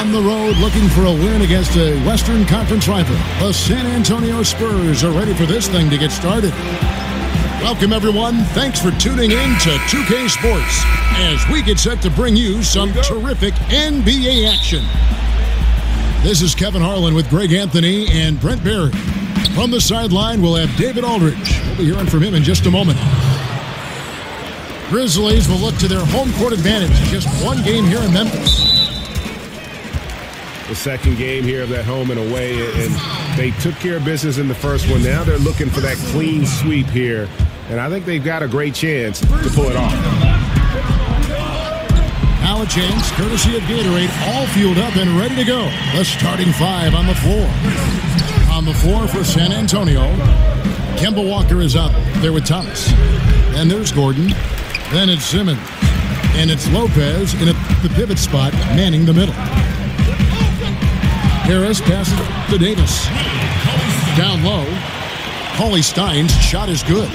Speaker 1: On the road, looking for a win against a Western Conference rival. The San Antonio Spurs are ready for this thing to get started. Welcome, everyone. Thanks for tuning in to 2K Sports as we get set to bring you some terrific NBA action. This is Kevin Harlan with Greg Anthony and Brent Barry. From the sideline, we'll have David Aldridge. We'll be hearing from him in just a moment. Grizzlies will look to their home court advantage. Just one game here in Memphis.
Speaker 3: The second game here of that home and away, and they took care of business in the first one. Now they're looking for that clean sweep here, and I think they've got a great chance to pull it off.
Speaker 1: Now a chance, courtesy of Gatorade, all fueled up and ready to go. The starting five on the floor. On the floor for San Antonio, Kemba Walker is out there with Thomas. And there's Gordon. Then it's Simmons. And it's Lopez in the pivot spot, manning the middle. Harris passes to Davis. Down low. Cauley Stein's shot is good.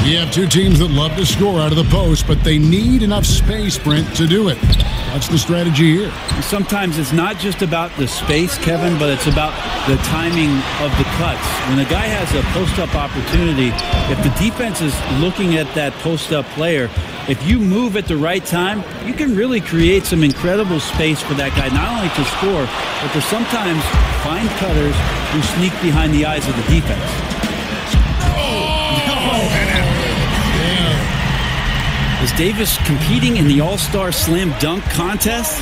Speaker 1: We have two teams that love to score out of the post, but they need enough space, Brent, to do it. That's the strategy here.
Speaker 5: Sometimes it's not just about the space, Kevin, but it's about the timing of the cuts. When a guy has a post-up opportunity, if the defense is looking at that post-up player, if you move at the right time, you can really create some incredible space for that guy, not only to score, but to sometimes find cutters who sneak behind the eyes of the defense. Is Davis competing in the All-Star Slam Dunk contest?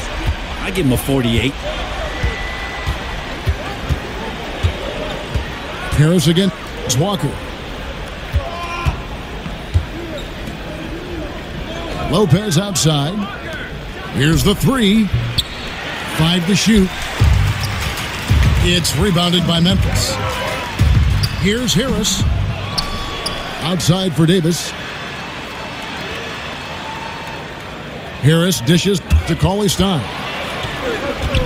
Speaker 5: I give him a 48.
Speaker 1: Harris against Walker. Lopez outside. Here's the three. 5 to shoot. It's rebounded by Memphis. Here's Harris. Outside for Davis. Harris dishes to Cauley Stein.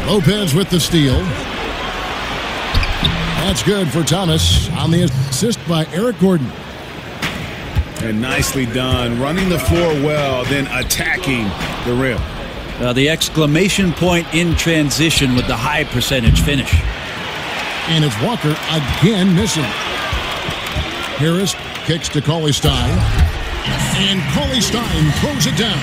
Speaker 1: Lopez with the steal. That's good for Thomas on the assist by Eric Gordon.
Speaker 3: And nicely done, running the floor well, then attacking the rim.
Speaker 5: The exclamation point in transition with the high percentage finish.
Speaker 1: And it's Walker again missing. Harris kicks to Cauley Stein. And Cauley Stein throws it down.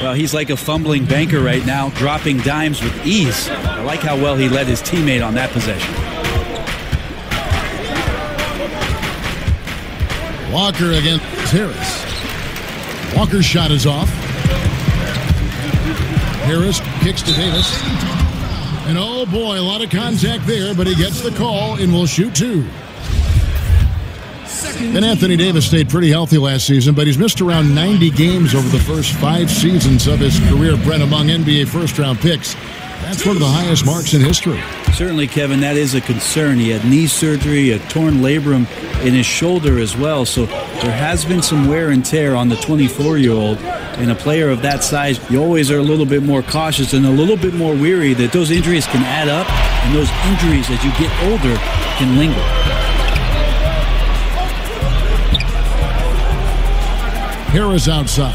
Speaker 5: Well, he's like a fumbling banker right now, dropping dimes with ease. I like how well he led his teammate on that possession.
Speaker 1: Walker against Harris. Walker's shot is off. Harris kicks to Davis. And oh boy, a lot of contact there, but he gets the call and will shoot two. And Anthony Davis stayed pretty healthy last season, but he's missed around 90 games over the first 5 seasons of his career, Brent, among NBA first-round picks. That's one of the highest marks in history.
Speaker 5: Certainly, Kevin, that is a concern. He had knee surgery, a torn labrum in his shoulder as well, so there has been some wear and tear on the 24-year-old. And a player of that size, you always are a little bit more cautious and a little bit more weary that those injuries can add up, and those injuries, as you get older, can linger.
Speaker 1: Harris outside.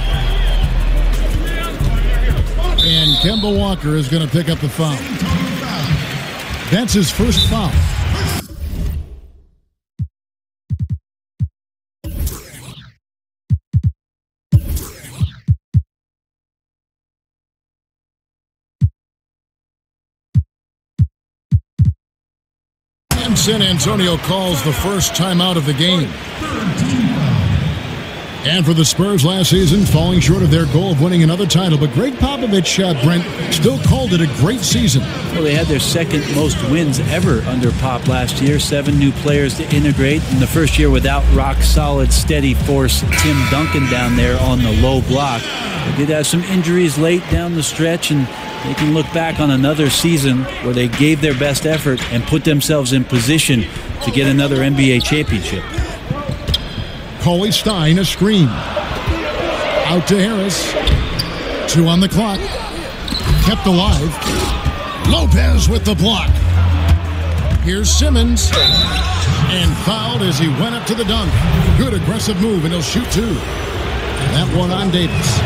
Speaker 1: And Kemba Walker is going to pick up the foul. That's his first foul. And San Antonio calls the first timeout of the game. And for the Spurs last season, falling short of their goal of winning another title. But Greg Popovich, Brent, still called it a great season.
Speaker 5: Well, they had their second most wins ever under Pop last year. 7 new players to integrate in the first year without rock-solid, steady force Tim Duncan down there on the low block. They did have some injuries late down the stretch, and they can look back on another season where they gave their best effort and put themselves in position to get another NBA championship.
Speaker 1: Cauley Stein, a screen. Out to Harris. 2 on the clock. Kept alive. Lopez with the block. Here's Simmons. And fouled as he went up to the dunk. Good aggressive move, and he'll shoot 2. And that one on Davis.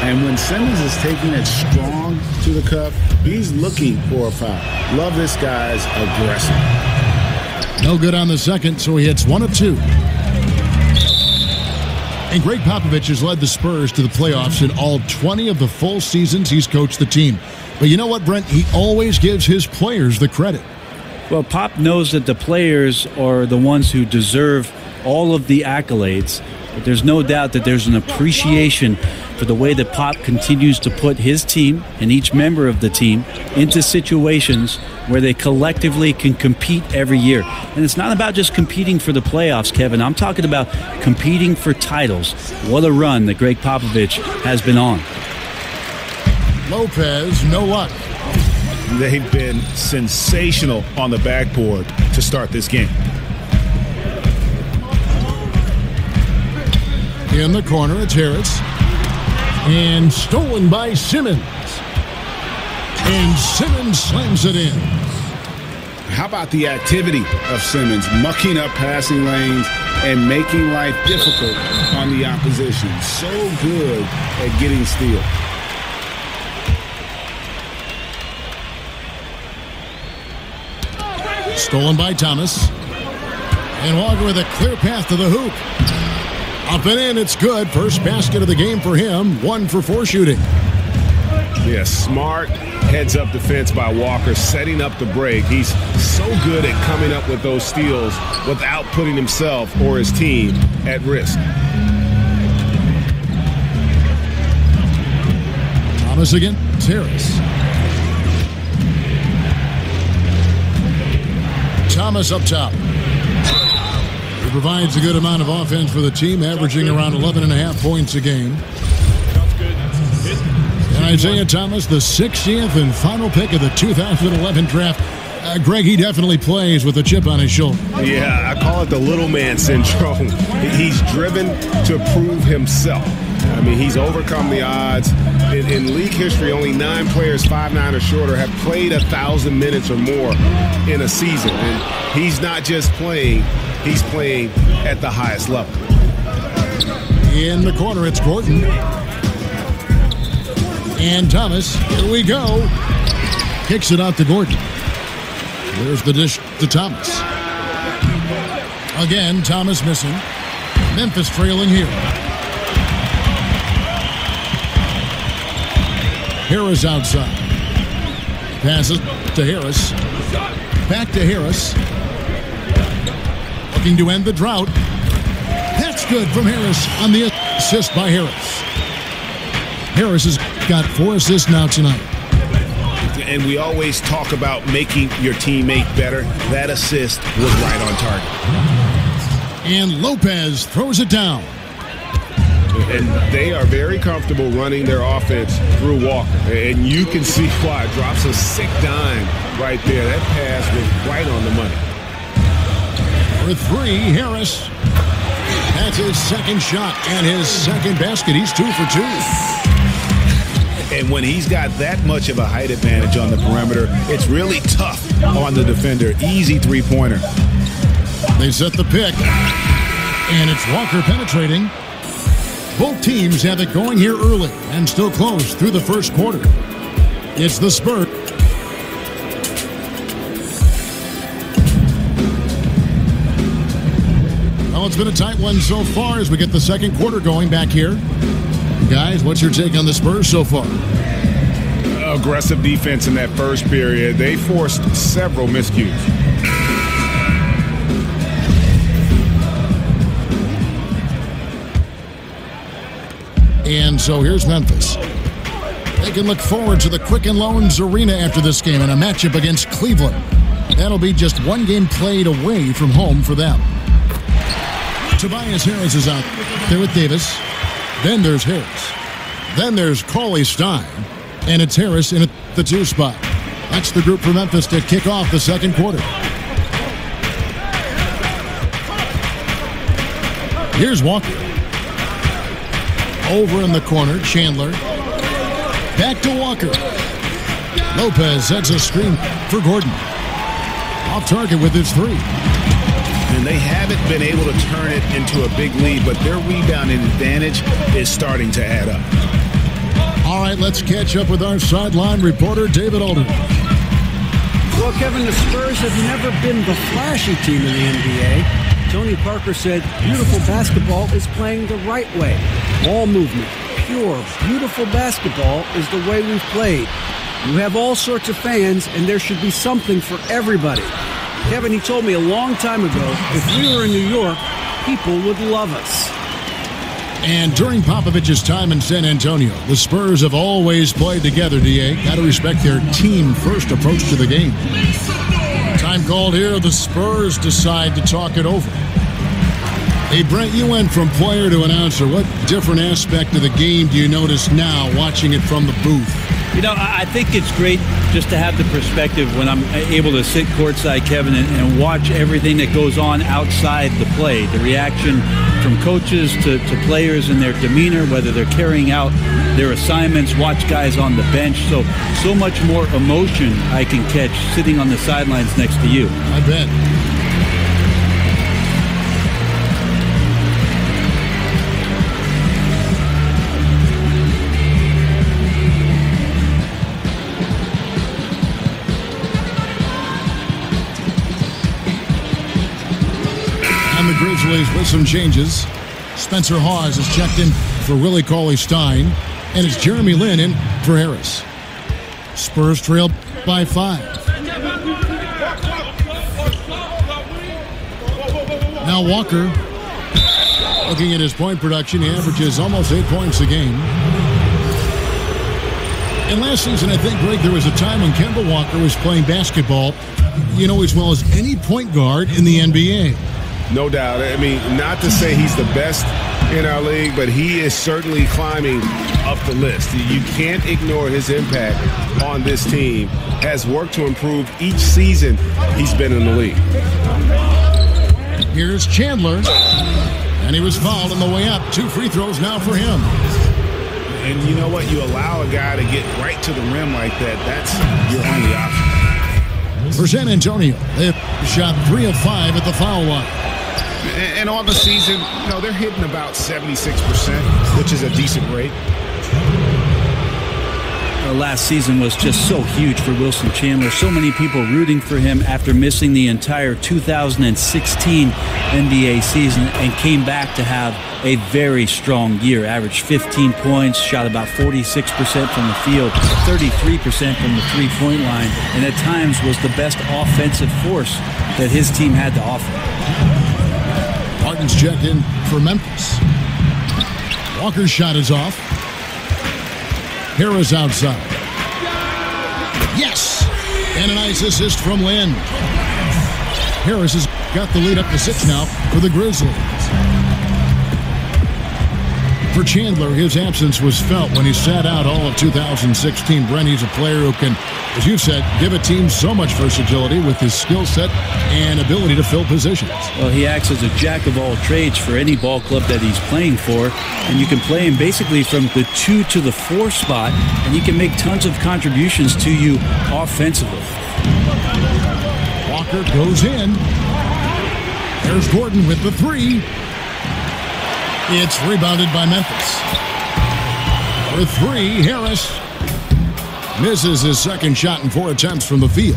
Speaker 3: And when Simmons is taking it strong to the cup, he's looking for a foul. Love this guy's aggressive.
Speaker 1: No good on the second, so he hits 1 of 2. And Greg Popovich has led the Spurs to the playoffs in all 20 of the full seasons he's coached the team. But you know what, Brent? He always gives his players the credit.
Speaker 5: Well, Pop knows that the players are the ones who deserve all of the accolades. But there's no doubt that there's an appreciation for the way that Pop continues to put his team and each member of the team into situations where they collectively can compete every year. And it's not about just competing for the playoffs, Kevin. I'm talking about competing for titles. What a run that Greg Popovich has been on.
Speaker 1: Lopez, no luck.
Speaker 3: They've been sensational on the backboard to start this game.
Speaker 1: In the corner, it's Harris. And stolen by Simmons. And Simmons slams it in.
Speaker 3: How about the activity of Simmons, mucking up passing lanes and making life difficult on the opposition? So good at getting steals.
Speaker 1: Stolen by Thomas. And Walker with a clear path to the hoop. Up and in, it's good. First basket of the game for him. 1 for 4 shooting.
Speaker 6: Yeah, smart heads-up defense by Walker, setting up the break. He's so good at coming up with those steals without putting himself or his team at risk.
Speaker 1: Thomas again. Harris. Thomas up top. He provides a good amount of offense for the team, averaging around 11.5 points a game. And Isaiah Thomas, the 60th and final pick of the 2011 draft. Greg, he definitely plays with a chip on his shoulder.
Speaker 6: Yeah, I call it the little man syndrome. He's driven to prove himself. I mean, he's overcome the odds. In league history, only 9 players 5'9" or shorter have played 1,000 minutes or more in a season. And he's not just playing, he's playing at the highest level.
Speaker 1: In the corner, it's Gordon. And Thomas, here we go. Kicks it out to Gordon. There's the dish to Thomas. Again, Thomas missing. Memphis trailing here. Harris outside. Passes to Harris. Back to Harris. Looking to end the drought. That's good from Harris on the assist by Harris. Harris has got 4 assists now tonight.
Speaker 6: And we always talk about making your teammate better. That assist was right on target.
Speaker 1: And Lopez throws it down.
Speaker 6: And they are very comfortable running their offense through Walker. And you can see why. Drops a sick dime right there. That pass was right on the money.
Speaker 1: For 3, Harris. That's his second shot and his second basket. He's 2 for 2.
Speaker 3: And when he's got that much of a height advantage on the perimeter, it's really tough on the defender. Easy three-pointer.
Speaker 1: They set the pick. And it's Walker penetrating. Both teams have it going here early and still close through the first quarter. It's the Spurs. Well, it's been a tight one so far as we get the second quarter going back here. Guys, what's your take on the Spurs so far?
Speaker 6: Aggressive defense in that first period. They forced several miscues.
Speaker 1: And so here's Memphis. They can look forward to the Quicken Loans Arena after this game in a matchup against Cleveland. That'll be just 1 game played away from home for them. Tobias Harris is out there with Davis. Then there's Harris. Then there's Cauley Stein. And it's Harris in the 2 spot. That's the group for Memphis to kick off the second quarter. Here's Walker. Over in the corner, Chandler. Back to Walker. Lopez sets a screen for Gordon. Off target with his 3.
Speaker 3: And they haven't been able to turn it into a big lead, but their rebounding advantage is starting to add up.
Speaker 1: right, let's catch up with our sideline reporter, David Alden.
Speaker 4: Well, Kevin, the Spurs have never been the flashy team in the NBA. Tony Parker said, beautiful basketball is playing the right way. Ball movement, pure, beautiful basketball is the way we've played. You have all sorts of fans, and there should be something for everybody. Kevin, he told me a long time ago, if we were in New York, people would love us.
Speaker 1: And during Popovich's time in San Antonio, the Spurs have always played together, D.A. Got to respect their team-first approach to the game. Time called here, the Spurs decide to talk it over. Hey, Brent, you went from player to announcer. What different aspect of the game do you notice now watching it from the booth?
Speaker 5: You know, I think it's great just to have the perspective when I'm able to sit courtside, Kevin, and watch everything that goes on outside the play. The reaction from coaches to players and their demeanor, whether they're carrying out their assignments, watch guys on the bench. So much more emotion I can catch sitting on the sidelines next to you.
Speaker 1: I bet. The Grizzlies with some changes. Spencer Hawes is checked in for Willie Cauley-Stein, and it's Jeremy Lin in for Harris. Spurs trail by 5. Now Walker, looking at his point production, he averages almost 8 points a game. And last season, I think, Greg, there was a time when Kemba Walker was playing basketball, you know, as well as any point guard in the NBA.
Speaker 6: No doubt. I mean, not to say he's the best in our league, but he is certainly climbing up the list. You can't ignore his impact on this team. Has worked to improve each season he's been in the league.
Speaker 1: Here's Chandler, and he was fouled on the way up. 2 free throws now for him.
Speaker 3: And you know what? You allow a guy to get right to the rim like that, that's your only option.
Speaker 1: For San Antonio, they've shot 3 of 5 at the foul line.
Speaker 3: And on the season, you know, they're hitting about 76%, which is a decent rate.
Speaker 5: Last season was just so huge for Wilson Chandler. So many people rooting for him after missing the entire 2016 NBA season and came back to have a very strong year. Averaged 15 points, shot about 46% from the field, 33% from the three-point line, and at times was the best offensive force that his team had to offer.
Speaker 1: Martin's checked in for Memphis. Walker's shot is off. Harris outside. Yes! And a nice assist from Lynn. Harris has got the lead up to 6 now for the Grizzlies. For Chandler, his absence was felt when he sat out all of 2016. Brent, he's a player who can, as you said, give a team so much versatility with his skill set and ability to fill positions.
Speaker 5: Well, he acts as a jack of all trades for any ball club that he's playing for, and you can play him basically from the 2 to the 4 spot, and he can make tons of contributions to you offensively.
Speaker 1: Walker goes in. There's Gordon with the 3. It's rebounded by Memphis. For 3, Harris misses his second shot in 4 attempts from the field.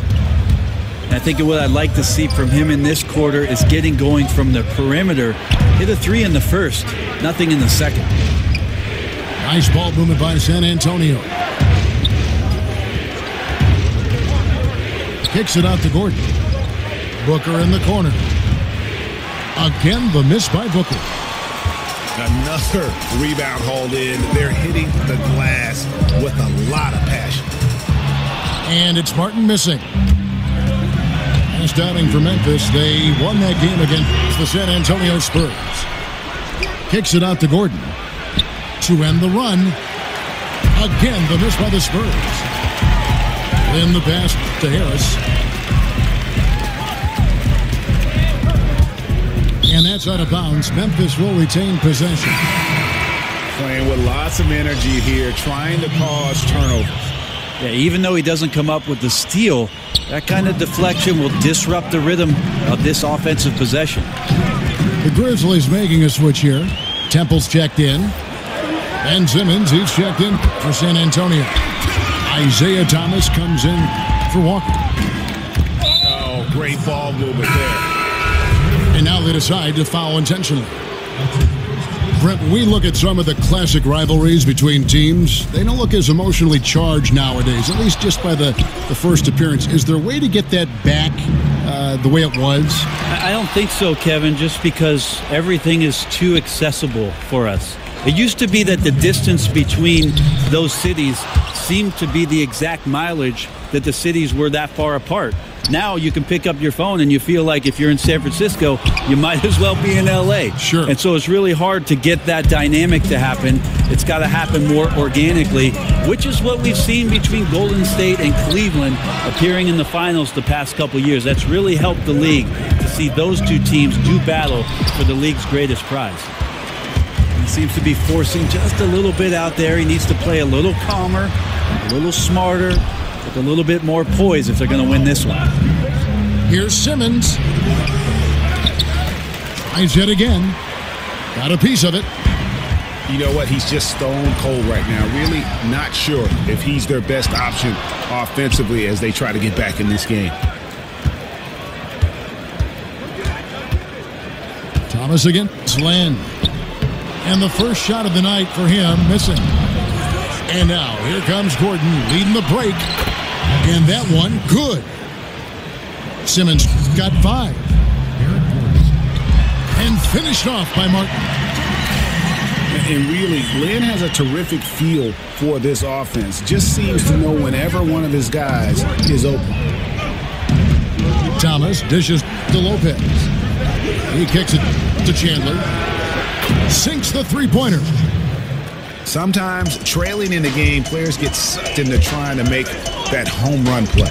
Speaker 5: I think what I'd like to see from him in this quarter is getting going from the perimeter. Hit a 3 in the first, nothing in the second.
Speaker 1: Nice ball movement by San Antonio. Kicks it out to Gordon. Booker in the corner. Again, the miss by Booker.
Speaker 3: Another rebound hauled in. They're hitting the glass with a lot of passion.
Speaker 1: And it's Martin missing. Last outing for Memphis. They won that game against the San Antonio Spurs. Kicks it out to Gordon to end the run. Again, the miss by the Spurs. Then the pass to Harris. And that's out of bounds. Memphis will retain possession.
Speaker 3: Playing with lots of energy here, trying to cause turnovers.
Speaker 5: Yeah, even though he doesn't come up with the steal, that kind of deflection will disrupt the rhythm of this offensive possession.
Speaker 1: The Grizzlies making a switch here. Temple's checked in. Ben Simmons, he's checked in for San Antonio. Isaiah Thomas comes in for Walker.
Speaker 6: Oh, great ball movement there.
Speaker 1: And now they decide to foul intentionally. Brent, when we look at some of the classic rivalries between teams, they don't look as emotionally charged nowadays, at least just by the first appearance. Is there a way to get that back the way it was?
Speaker 5: I don't think so, Kevin, just because everything is too accessible for us. It used to be that the distance between those cities seemed to be the exact mileage that the cities were that far apart. Now you can pick up your phone and you feel like if you're in San Francisco, you might as well be in LA.
Speaker 1: Sure.
Speaker 5: And so it's really hard to get that dynamic to happen. It's got to happen more organically, which is what we've seen between Golden State and Cleveland appearing in the finals the past couple of years. That's really helped the league to see those two teams do battle for the league's greatest prize. He seems to be forcing just a little bit out there. He needs to play a little calmer, a little smarter, with a little bit more poise if they're going to win this one.
Speaker 1: Here's Simmons. Tries it again. Got a piece of it.
Speaker 6: You know what? He's just stone cold right now. Really not sure if he's their best option offensively as they try to get back in this game.
Speaker 1: Thomas against Lynn. And the first shot of the night for him, missing. And now, here comes Gordon leading the break. And that one, good. Simmons got 5. And finished off by Martin.
Speaker 6: And really, Lynn has a terrific feel for this offense. Just seems to know whenever one of his guys is open.
Speaker 1: Thomas dishes to Lopez. He kicks it to Chandler. Sinks the three-pointer.
Speaker 6: Sometimes trailing in the game, players get sucked into trying to make that home run play.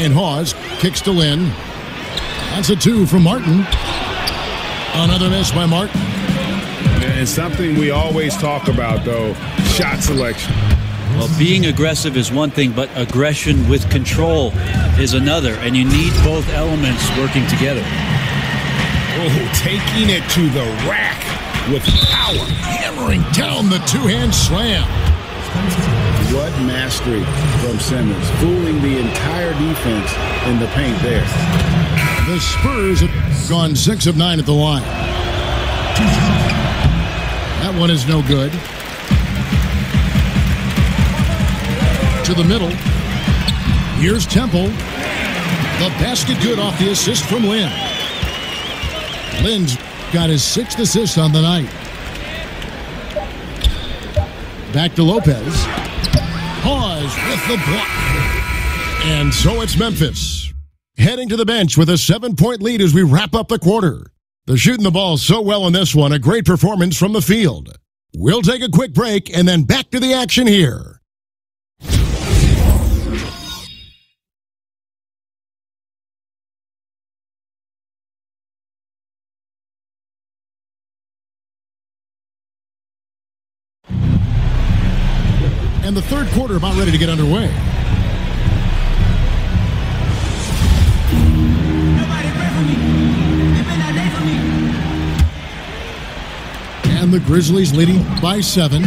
Speaker 1: And Hawes kicks to Lynn. That's a 2 from Martin. Another miss by Martin.
Speaker 6: And something we always talk about, though, shot selection.
Speaker 5: Well, being aggressive is one thing, but aggression with control is another, and you need both elements working together.
Speaker 6: Oh, taking it to the rack with power.
Speaker 1: Hammering down the two-hand slam.
Speaker 6: What mastery from Simmons, fooling the entire defense in the paint there.
Speaker 1: The Spurs have gone 6 of 9 at the line. That one is no good. To the middle. Here's Temple. The basket good off the assist from Lynn. Lynn's got his 6th assist on the night. Back to Lopez. Hawes with the block. And so it's Memphis. Heading to the bench with a 7-point lead as we wrap up the quarter. They're shooting the ball so well in this one. A great performance from the field. We'll take a quick break and then back to the action here. And the third quarter about ready to get underway. And the Grizzlies leading by 7.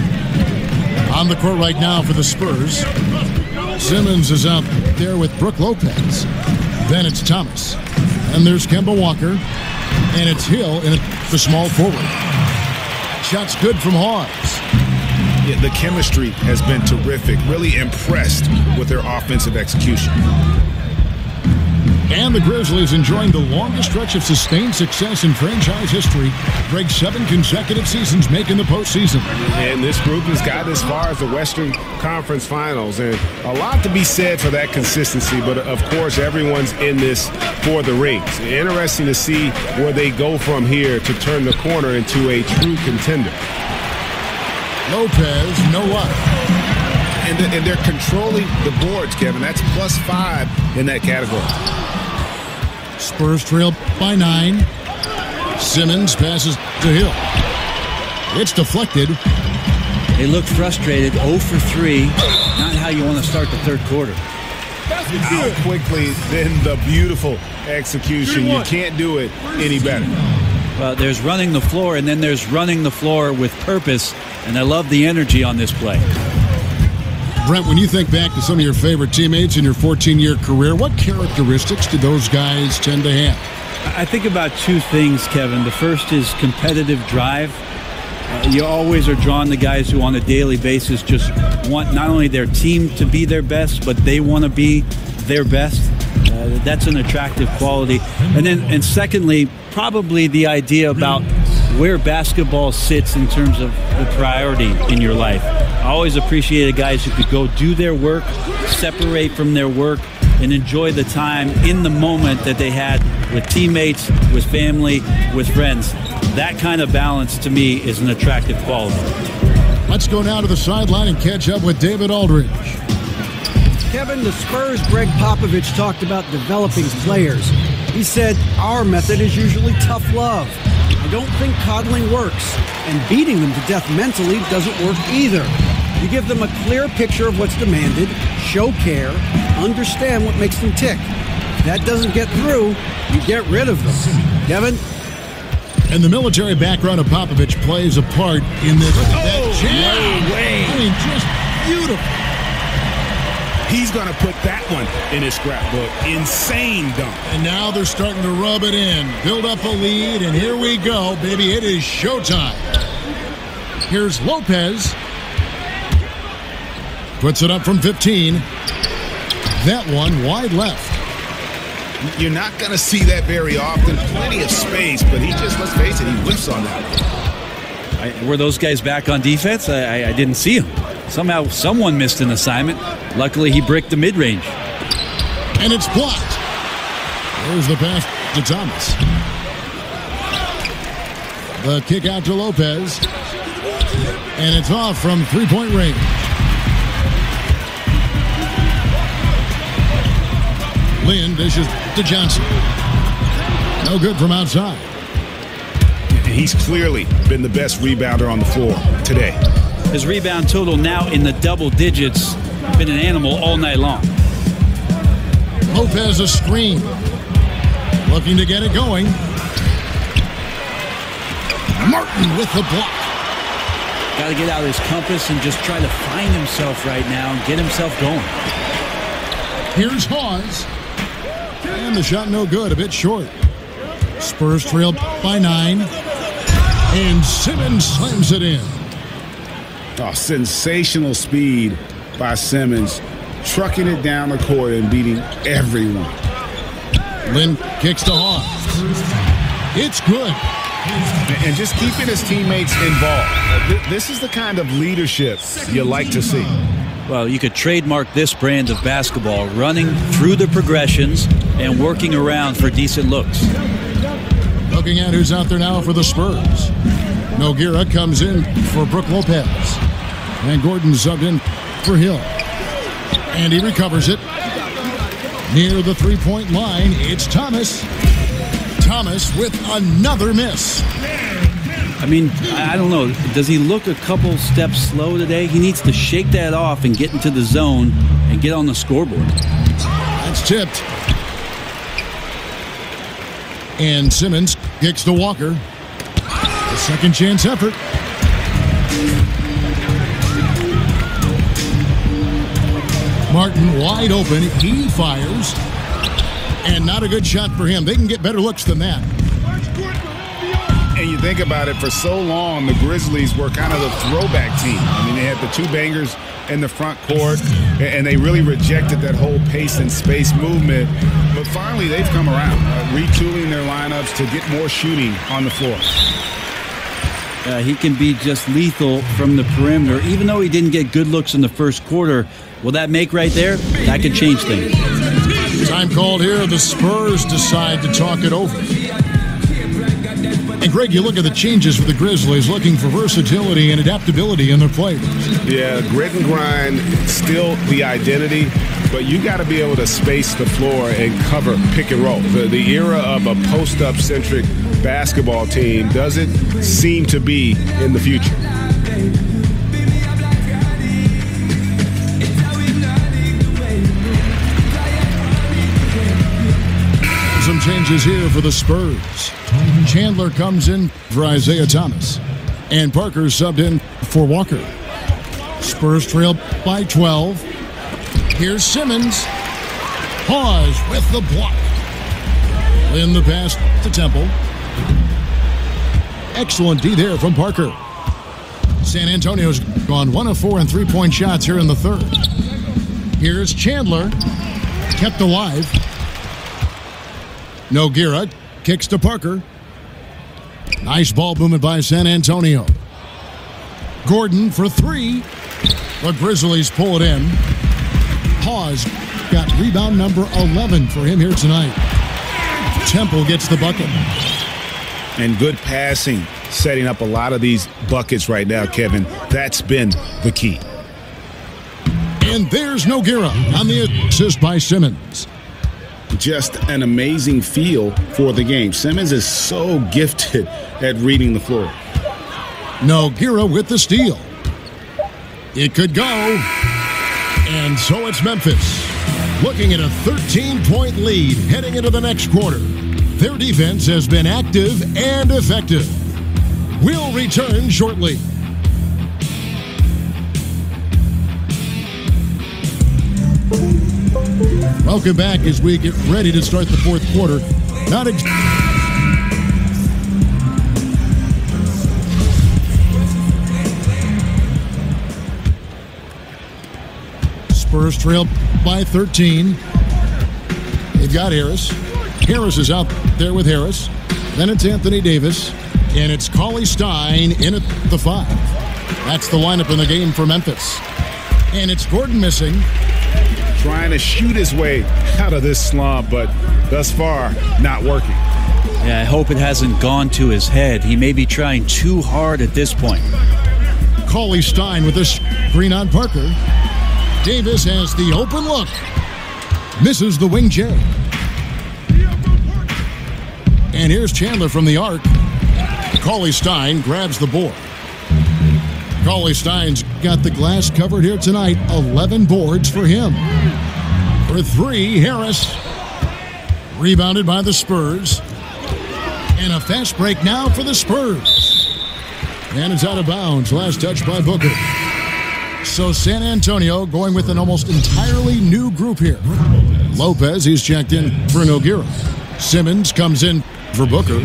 Speaker 1: On the court right now for the Spurs. Simmons is out there with Brook Lopez. Then it's Thomas. And there's Kemba Walker. And it's Hill in the small forward. Shots good from Hawes.
Speaker 6: Yeah, the chemistry has been terrific. Really impressed with their offensive execution.
Speaker 1: And the Grizzlies enjoying the longest stretch of sustained success in franchise history. Break 7 consecutive seasons making the postseason.
Speaker 6: And this group has got as far as the Western Conference Finals. And a lot to be said for that consistency. But, of course, everyone's in this for the rings. Interesting to see where they go from here to turn the corner into a true contender.
Speaker 1: Lopez, no luck.
Speaker 6: And they're controlling the boards, Kevin. That's +5 in that category.
Speaker 1: Spurs trail by 9. Simmons passes to Hill. It's deflected.
Speaker 5: They look frustrated, 0 for 3. Not how you want to start the third quarter.
Speaker 6: How quickly, then the beautiful execution. You can't do it any better.
Speaker 5: Well, there's running the floor, and then there's running the floor with purpose, and I love the energy on this play.
Speaker 1: Brent, when you think back to some of your favorite teammates in your 14-year career, what characteristics do those guys tend to have?
Speaker 5: I think about two things, Kevin. The first is competitive drive. You always are drawn to guys who on a daily basis just want not only their team to be their best, but they want to be their best. That's an attractive quality. And secondly, probably the idea about where basketball sits in terms of the priority in your life. I always appreciated guys who could go do their work, separate from their work, and enjoy the time in the moment that they had with teammates, with family, with friends. That kind of balance, to me, is an attractive quality.
Speaker 1: Let's go now to the sideline and catch up with David Aldridge.
Speaker 4: Kevin, the Spurs' Greg Popovich talked about developing players. He said, our method is usually tough love. I don't think coddling works, and beating them to death mentally doesn't work either. You give them a clear picture of what's demanded, show care, understand what makes them tick. If that doesn't get through, you get rid of them. Kevin?
Speaker 1: And the military background of Popovich plays a part in this.
Speaker 6: No way.
Speaker 1: I mean, just beautiful.
Speaker 6: He's going to put that one in his scrapbook. Insane dunk.
Speaker 1: And now they're starting to rub it in, build up a lead, and here we go, baby. It is showtime. Here's Lopez. Puts it up from 15. That one wide left.
Speaker 3: You're not going to see that very often. Plenty of space, but he just, let's face it, he whiffs on that.
Speaker 5: Were those guys back on defense? I didn't see them. Somehow someone missed an assignment. Luckily, he bricked the mid-range.
Speaker 1: And it's blocked. There's the pass to Thomas. The kick out to Lopez. And it's off from three-point range. Lynn dishes to Johnson. No good from outside.
Speaker 6: He's clearly been the best rebounder on the floor today.
Speaker 5: His rebound total now in the double digits. Been an animal all night long.
Speaker 1: Lopez a screen. Looking to get it going. Martin with the block.
Speaker 5: Got to get out of his compass and just try to find himself right now and get himself going.
Speaker 1: Here's Hawes. And the shot no good, a bit short. Spurs trailed by 9. And Simmons slams it in.
Speaker 3: Oh, sensational speed by Simmons. Trucking it down the court and beating everyone.
Speaker 1: Lynn kicks to Hawes. It's good.
Speaker 3: And just keeping his teammates involved. This is the kind of leadership you like to see.
Speaker 5: Well, you could trademark this brand of basketball, running through the progressions and working around for decent looks.
Speaker 1: Looking at who's out there now for the Spurs. Nogueira comes in for Brook Lopez. And Gordon subbed in for Hill. And he recovers it. Near the three-point line, it's Thomas. Thomas with another miss.
Speaker 5: I mean, I don't know. Does he look a couple steps slow today? He needs to shake that off and get into the zone and get on the scoreboard.
Speaker 1: That's tipped. And Simmons kicks to Walker. A second chance effort. Martin wide open. He fires. And not a good shot for him. They can get better looks than that.
Speaker 3: And you think about it, for so long, the Grizzlies were kind of the throwback team. I mean, they had the two bangers in the front court, and they really rejected that whole pace and space movement. But finally, they've come around, retooling their lineups to get more shooting on the floor.
Speaker 5: He can be just lethal from the perimeter. Even though he didn't get good looks in the first quarter, will that make right there? That could change things.
Speaker 1: Time called here. The Spurs decide to talk it over. And Greg, you look at the changes for the Grizzlies, looking for versatility and adaptability in their players.
Speaker 6: Yeah, grit and grind, still the identity, but you got to be able to space the floor and cover pick and roll. The era of a post-up centric basketball team doesn't seem to be in the future.
Speaker 1: Some change changes here for the Spurs. Chandler comes in for Isaiah Thomas. And Parker subbed in for Walker. Spurs trail by 12. Here's Simmons. Pause with the block. In the pass to Temple. Excellent D there from Parker. San Antonio's gone 1 of 4 on three-point shots here in the third. Here's Chandler. Kept alive. Nogueira kicks to Parker. Nice ball movement by San Antonio. Gordon for three. The Grizzlies pull it in. Pause. Got rebound number 11 for him here tonight. Temple gets the bucket.
Speaker 3: And good passing, setting up a lot of these buckets right now, Kevin. That's been the key.
Speaker 1: And there's Nogueira on the assist by Simmons.
Speaker 3: Just an amazing feel for the game. Simmons is so gifted at reading the floor.
Speaker 1: Nogueira with the steal. It could go. And so it's Memphis. Looking at a 13-point lead heading into the next quarter. Their defense has been active and effective. We'll return shortly. Welcome back as we get ready to start the fourth quarter. Spurs trail by 13. They've got Harris. Harris is out there with Harris. Then it's Anthony Davis. And it's Cauley-Stein in at the 5. That's the lineup in the game for Memphis. And it's Gordon missing.
Speaker 3: Trying to shoot his way out of this slump, but thus far, not working.
Speaker 5: Yeah, I hope it hasn't gone to his head. He may be trying too hard at this point.
Speaker 1: Cauley-Stein with a screen on Parker. Davis has the open look. Misses the wing J. And here's Chandler from the arc. Cauley-Stein grabs the board. Cauley-Stein's got the glass covered here tonight. 11 boards for him. For three, Harris. Rebounded by the Spurs. And a fast break now for the Spurs. And it's out of bounds. Last touch by Booker. So San Antonio going with an almost entirely new group here. Lopez, he's checked in for Nogueira. Simmons comes in for Booker.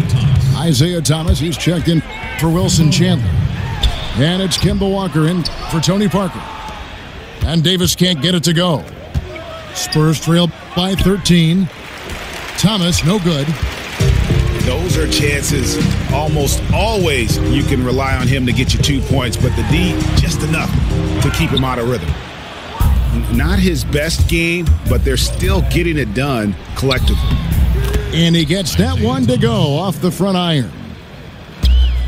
Speaker 1: Isaiah Thomas, he's checked in for Wilson Chandler. And it's Kemba Walker in for Tony Parker. And Davis can't get it to go. Spurs trail by 13. Thomas, no good.
Speaker 3: Those are chances almost always you can rely on him to get you 2 points, but the D, just enough to keep him out of rhythm. Not his best game, but they're still getting it done collectively.
Speaker 1: And he gets that one to go off the front iron.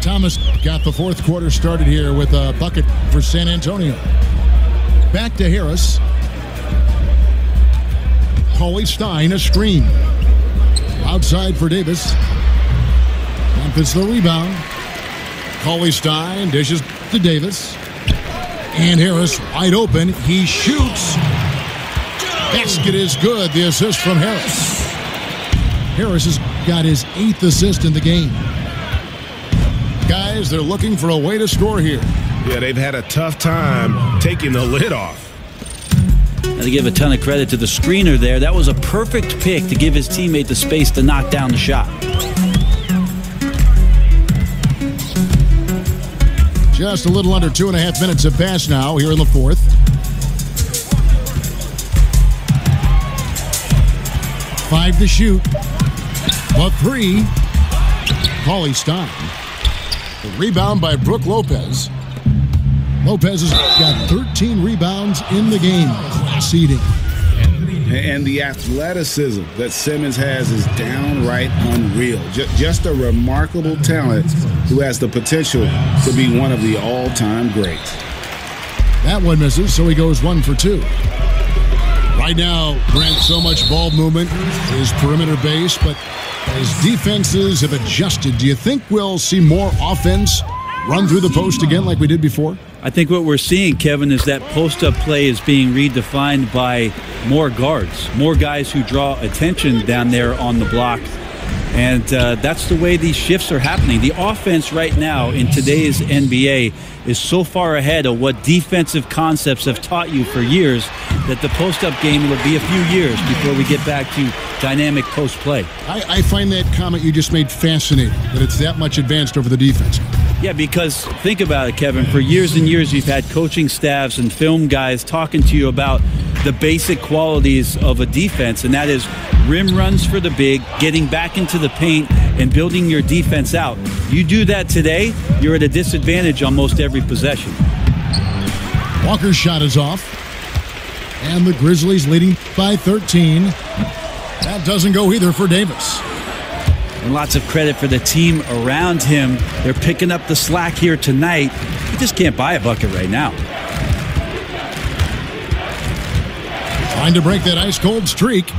Speaker 1: Thomas got the fourth quarter started here with a bucket for San Antonio. Back to Harris. Cauley-Stein, a screen. Outside for Davis. Memphis the rebound. Cauley-Stein dishes to Davis. And Harris wide open. He shoots. Basket is good. The assist from Harris. Harris has got his 8th assist in the game. Guys, they're looking for a way to score here.
Speaker 6: Yeah, they've had a tough time taking the lid off.
Speaker 5: Got to give a ton of credit to the screener there. That was a perfect pick to give his teammate the space to knock down the shot.
Speaker 1: Just a little under 2.5 minutes have passed now here in the fourth. Five to shoot. But three. Cauley-Stein. The rebound by Brook Lopez. Lopez has got 13 rebounds in the game. Class eating.
Speaker 3: And the athleticism that Simmons has is downright unreal. Just a remarkable talent who has the potential to be one of the all-time greats.
Speaker 1: That one misses, so he goes 1 for 2. Right now, Brent, so much ball movement is perimeter base, but as defenses have adjusted, do you think we'll see more offense run through the post again like we did before?
Speaker 5: I think what we're seeing, Kevin, is that post-up play is being redefined by more guards, more guys who draw attention down there on the block. And that's the way these shifts are happening. The offense right now in today's NBA is so far ahead of what defensive concepts have taught you for years that the post-up game will be a few years before we get back to dynamic post-play.
Speaker 1: I find that comment you just made fascinating, that it's that much advanced over the defense.
Speaker 5: Yeah, because think about it, Kevin. For years and years, you've had coaching staffs and film guys talking to you about the basic qualities of a defense, and that is rim runs for the big, getting back into the paint, and building your defense out. You do that today, you're at a disadvantage almost every possession.
Speaker 1: Walker's shot is off, and the Grizzlies leading by 13. That doesn't go either for Davis.
Speaker 5: And lots of credit for the team around him. They're picking up the slack here tonight. He just can't buy a bucket right now.
Speaker 1: Trying to break that ice-cold streak.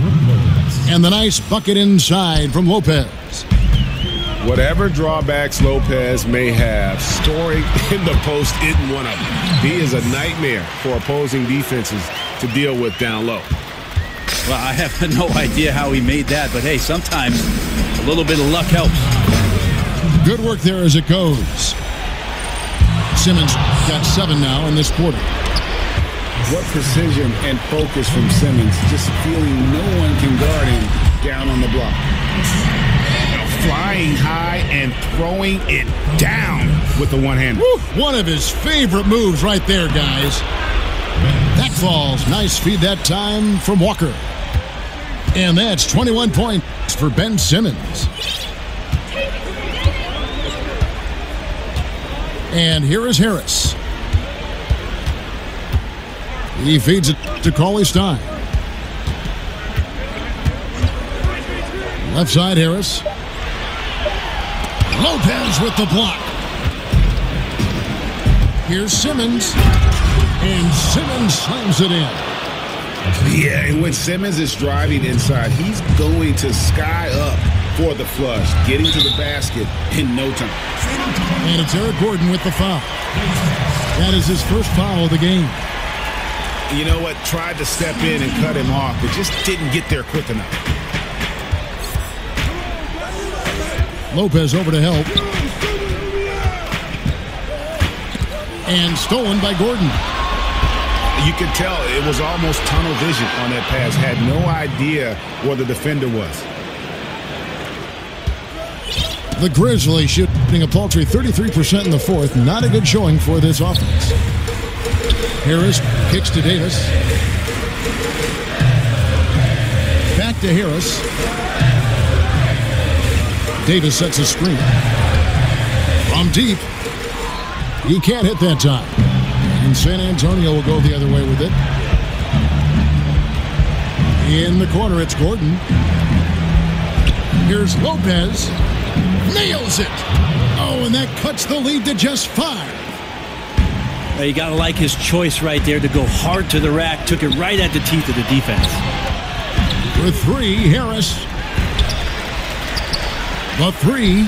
Speaker 1: And the nice bucket inside from Lopez.
Speaker 6: Whatever drawbacks Lopez may have, scoring in the post isn't one of them. He is a nightmare for opposing defenses to deal with down low.
Speaker 5: Well, I have no idea how he made that, but hey, sometimes a little bit of luck helps.
Speaker 1: Good work there as it goes. Simmons got 7 now in this quarter.
Speaker 3: What precision and focus from Simmons, just feeling no one can guard him down on the block. Flying high and throwing it down with the one-hander.
Speaker 1: One of his favorite moves right there, guys. That falls. Nice feed that time from Walker. And that's 21 points for Ben Simmons. And here is Harris. He feeds it to Cauley-Stein. Left side, Harris. Lopez with the block. Here's Simmons. And Simmons slams it in.
Speaker 3: Yeah, and when Simmons is driving inside, he's going to sky up for the flush, getting to the basket in no time.
Speaker 1: And it's Eric Gordon with the foul. That is his first foul of the game.
Speaker 3: You know what? Tried to step in and cut him off, but just didn't get there quick enough.
Speaker 1: Lopez over to help. And stolen by Gordon.
Speaker 3: You could tell it was almost tunnel vision on that pass. Had no idea where the defender was.
Speaker 1: The Grizzlies shooting a paltry 33% in the fourth. Not a good showing for this offense. Harris kicks to Davis. Back to Harris. Davis sets a screen. From deep. He can't hit that time. And San Antonio will go the other way with it. In the corner, it's Gordon. Here's Lopez. Nails it. Oh, and that cuts the lead to just 5.
Speaker 5: You got to like his choice right there to go hard to the rack. Took it right at the teeth of the defense.
Speaker 1: With 3, Harris. The 3.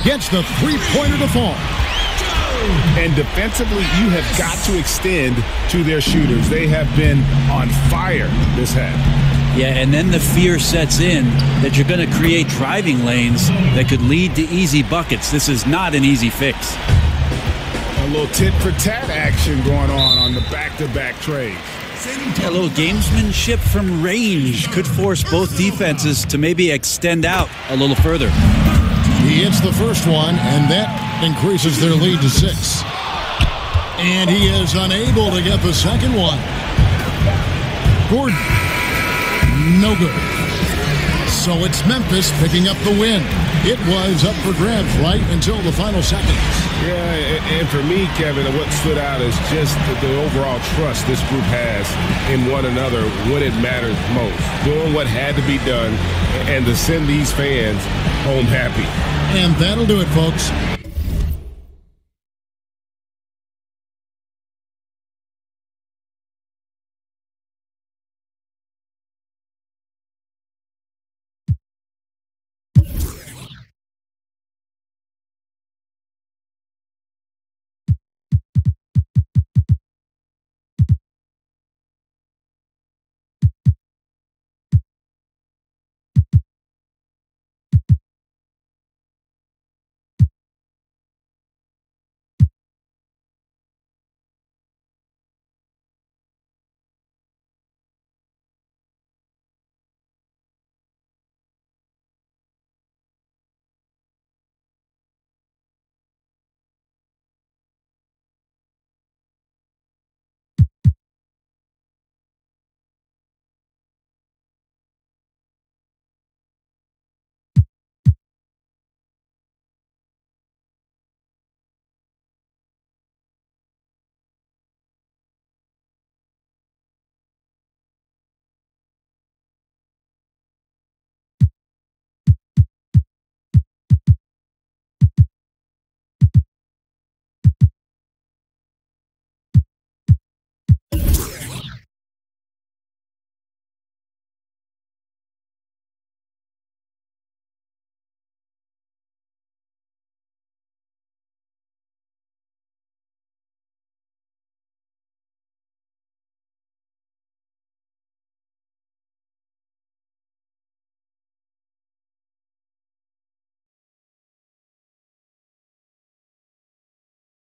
Speaker 1: Gets the three-pointer to fall.
Speaker 3: And defensively, you have got to extend to their shooters. They have been on fire this half.
Speaker 5: Yeah, and then the fear sets in that you're going to create driving lanes that could lead to easy buckets. This is not an easy fix.
Speaker 3: A little tit-for-tat action going on the back-to-back trades.
Speaker 5: A little gamesmanship from range could force both defenses to maybe extend out a little further.
Speaker 1: He hits the first one, and that increases their lead to 6. And he is unable to get the second one. Gordon, no good. So it's Memphis picking up the win. It was up for grabs right until the final seconds.
Speaker 6: Yeah, and for me, Kevin, what stood out is just the overall trust this group has in one another when it matters most. Doing what had to be done and to send these fans home happy.
Speaker 1: And that'll do it, folks.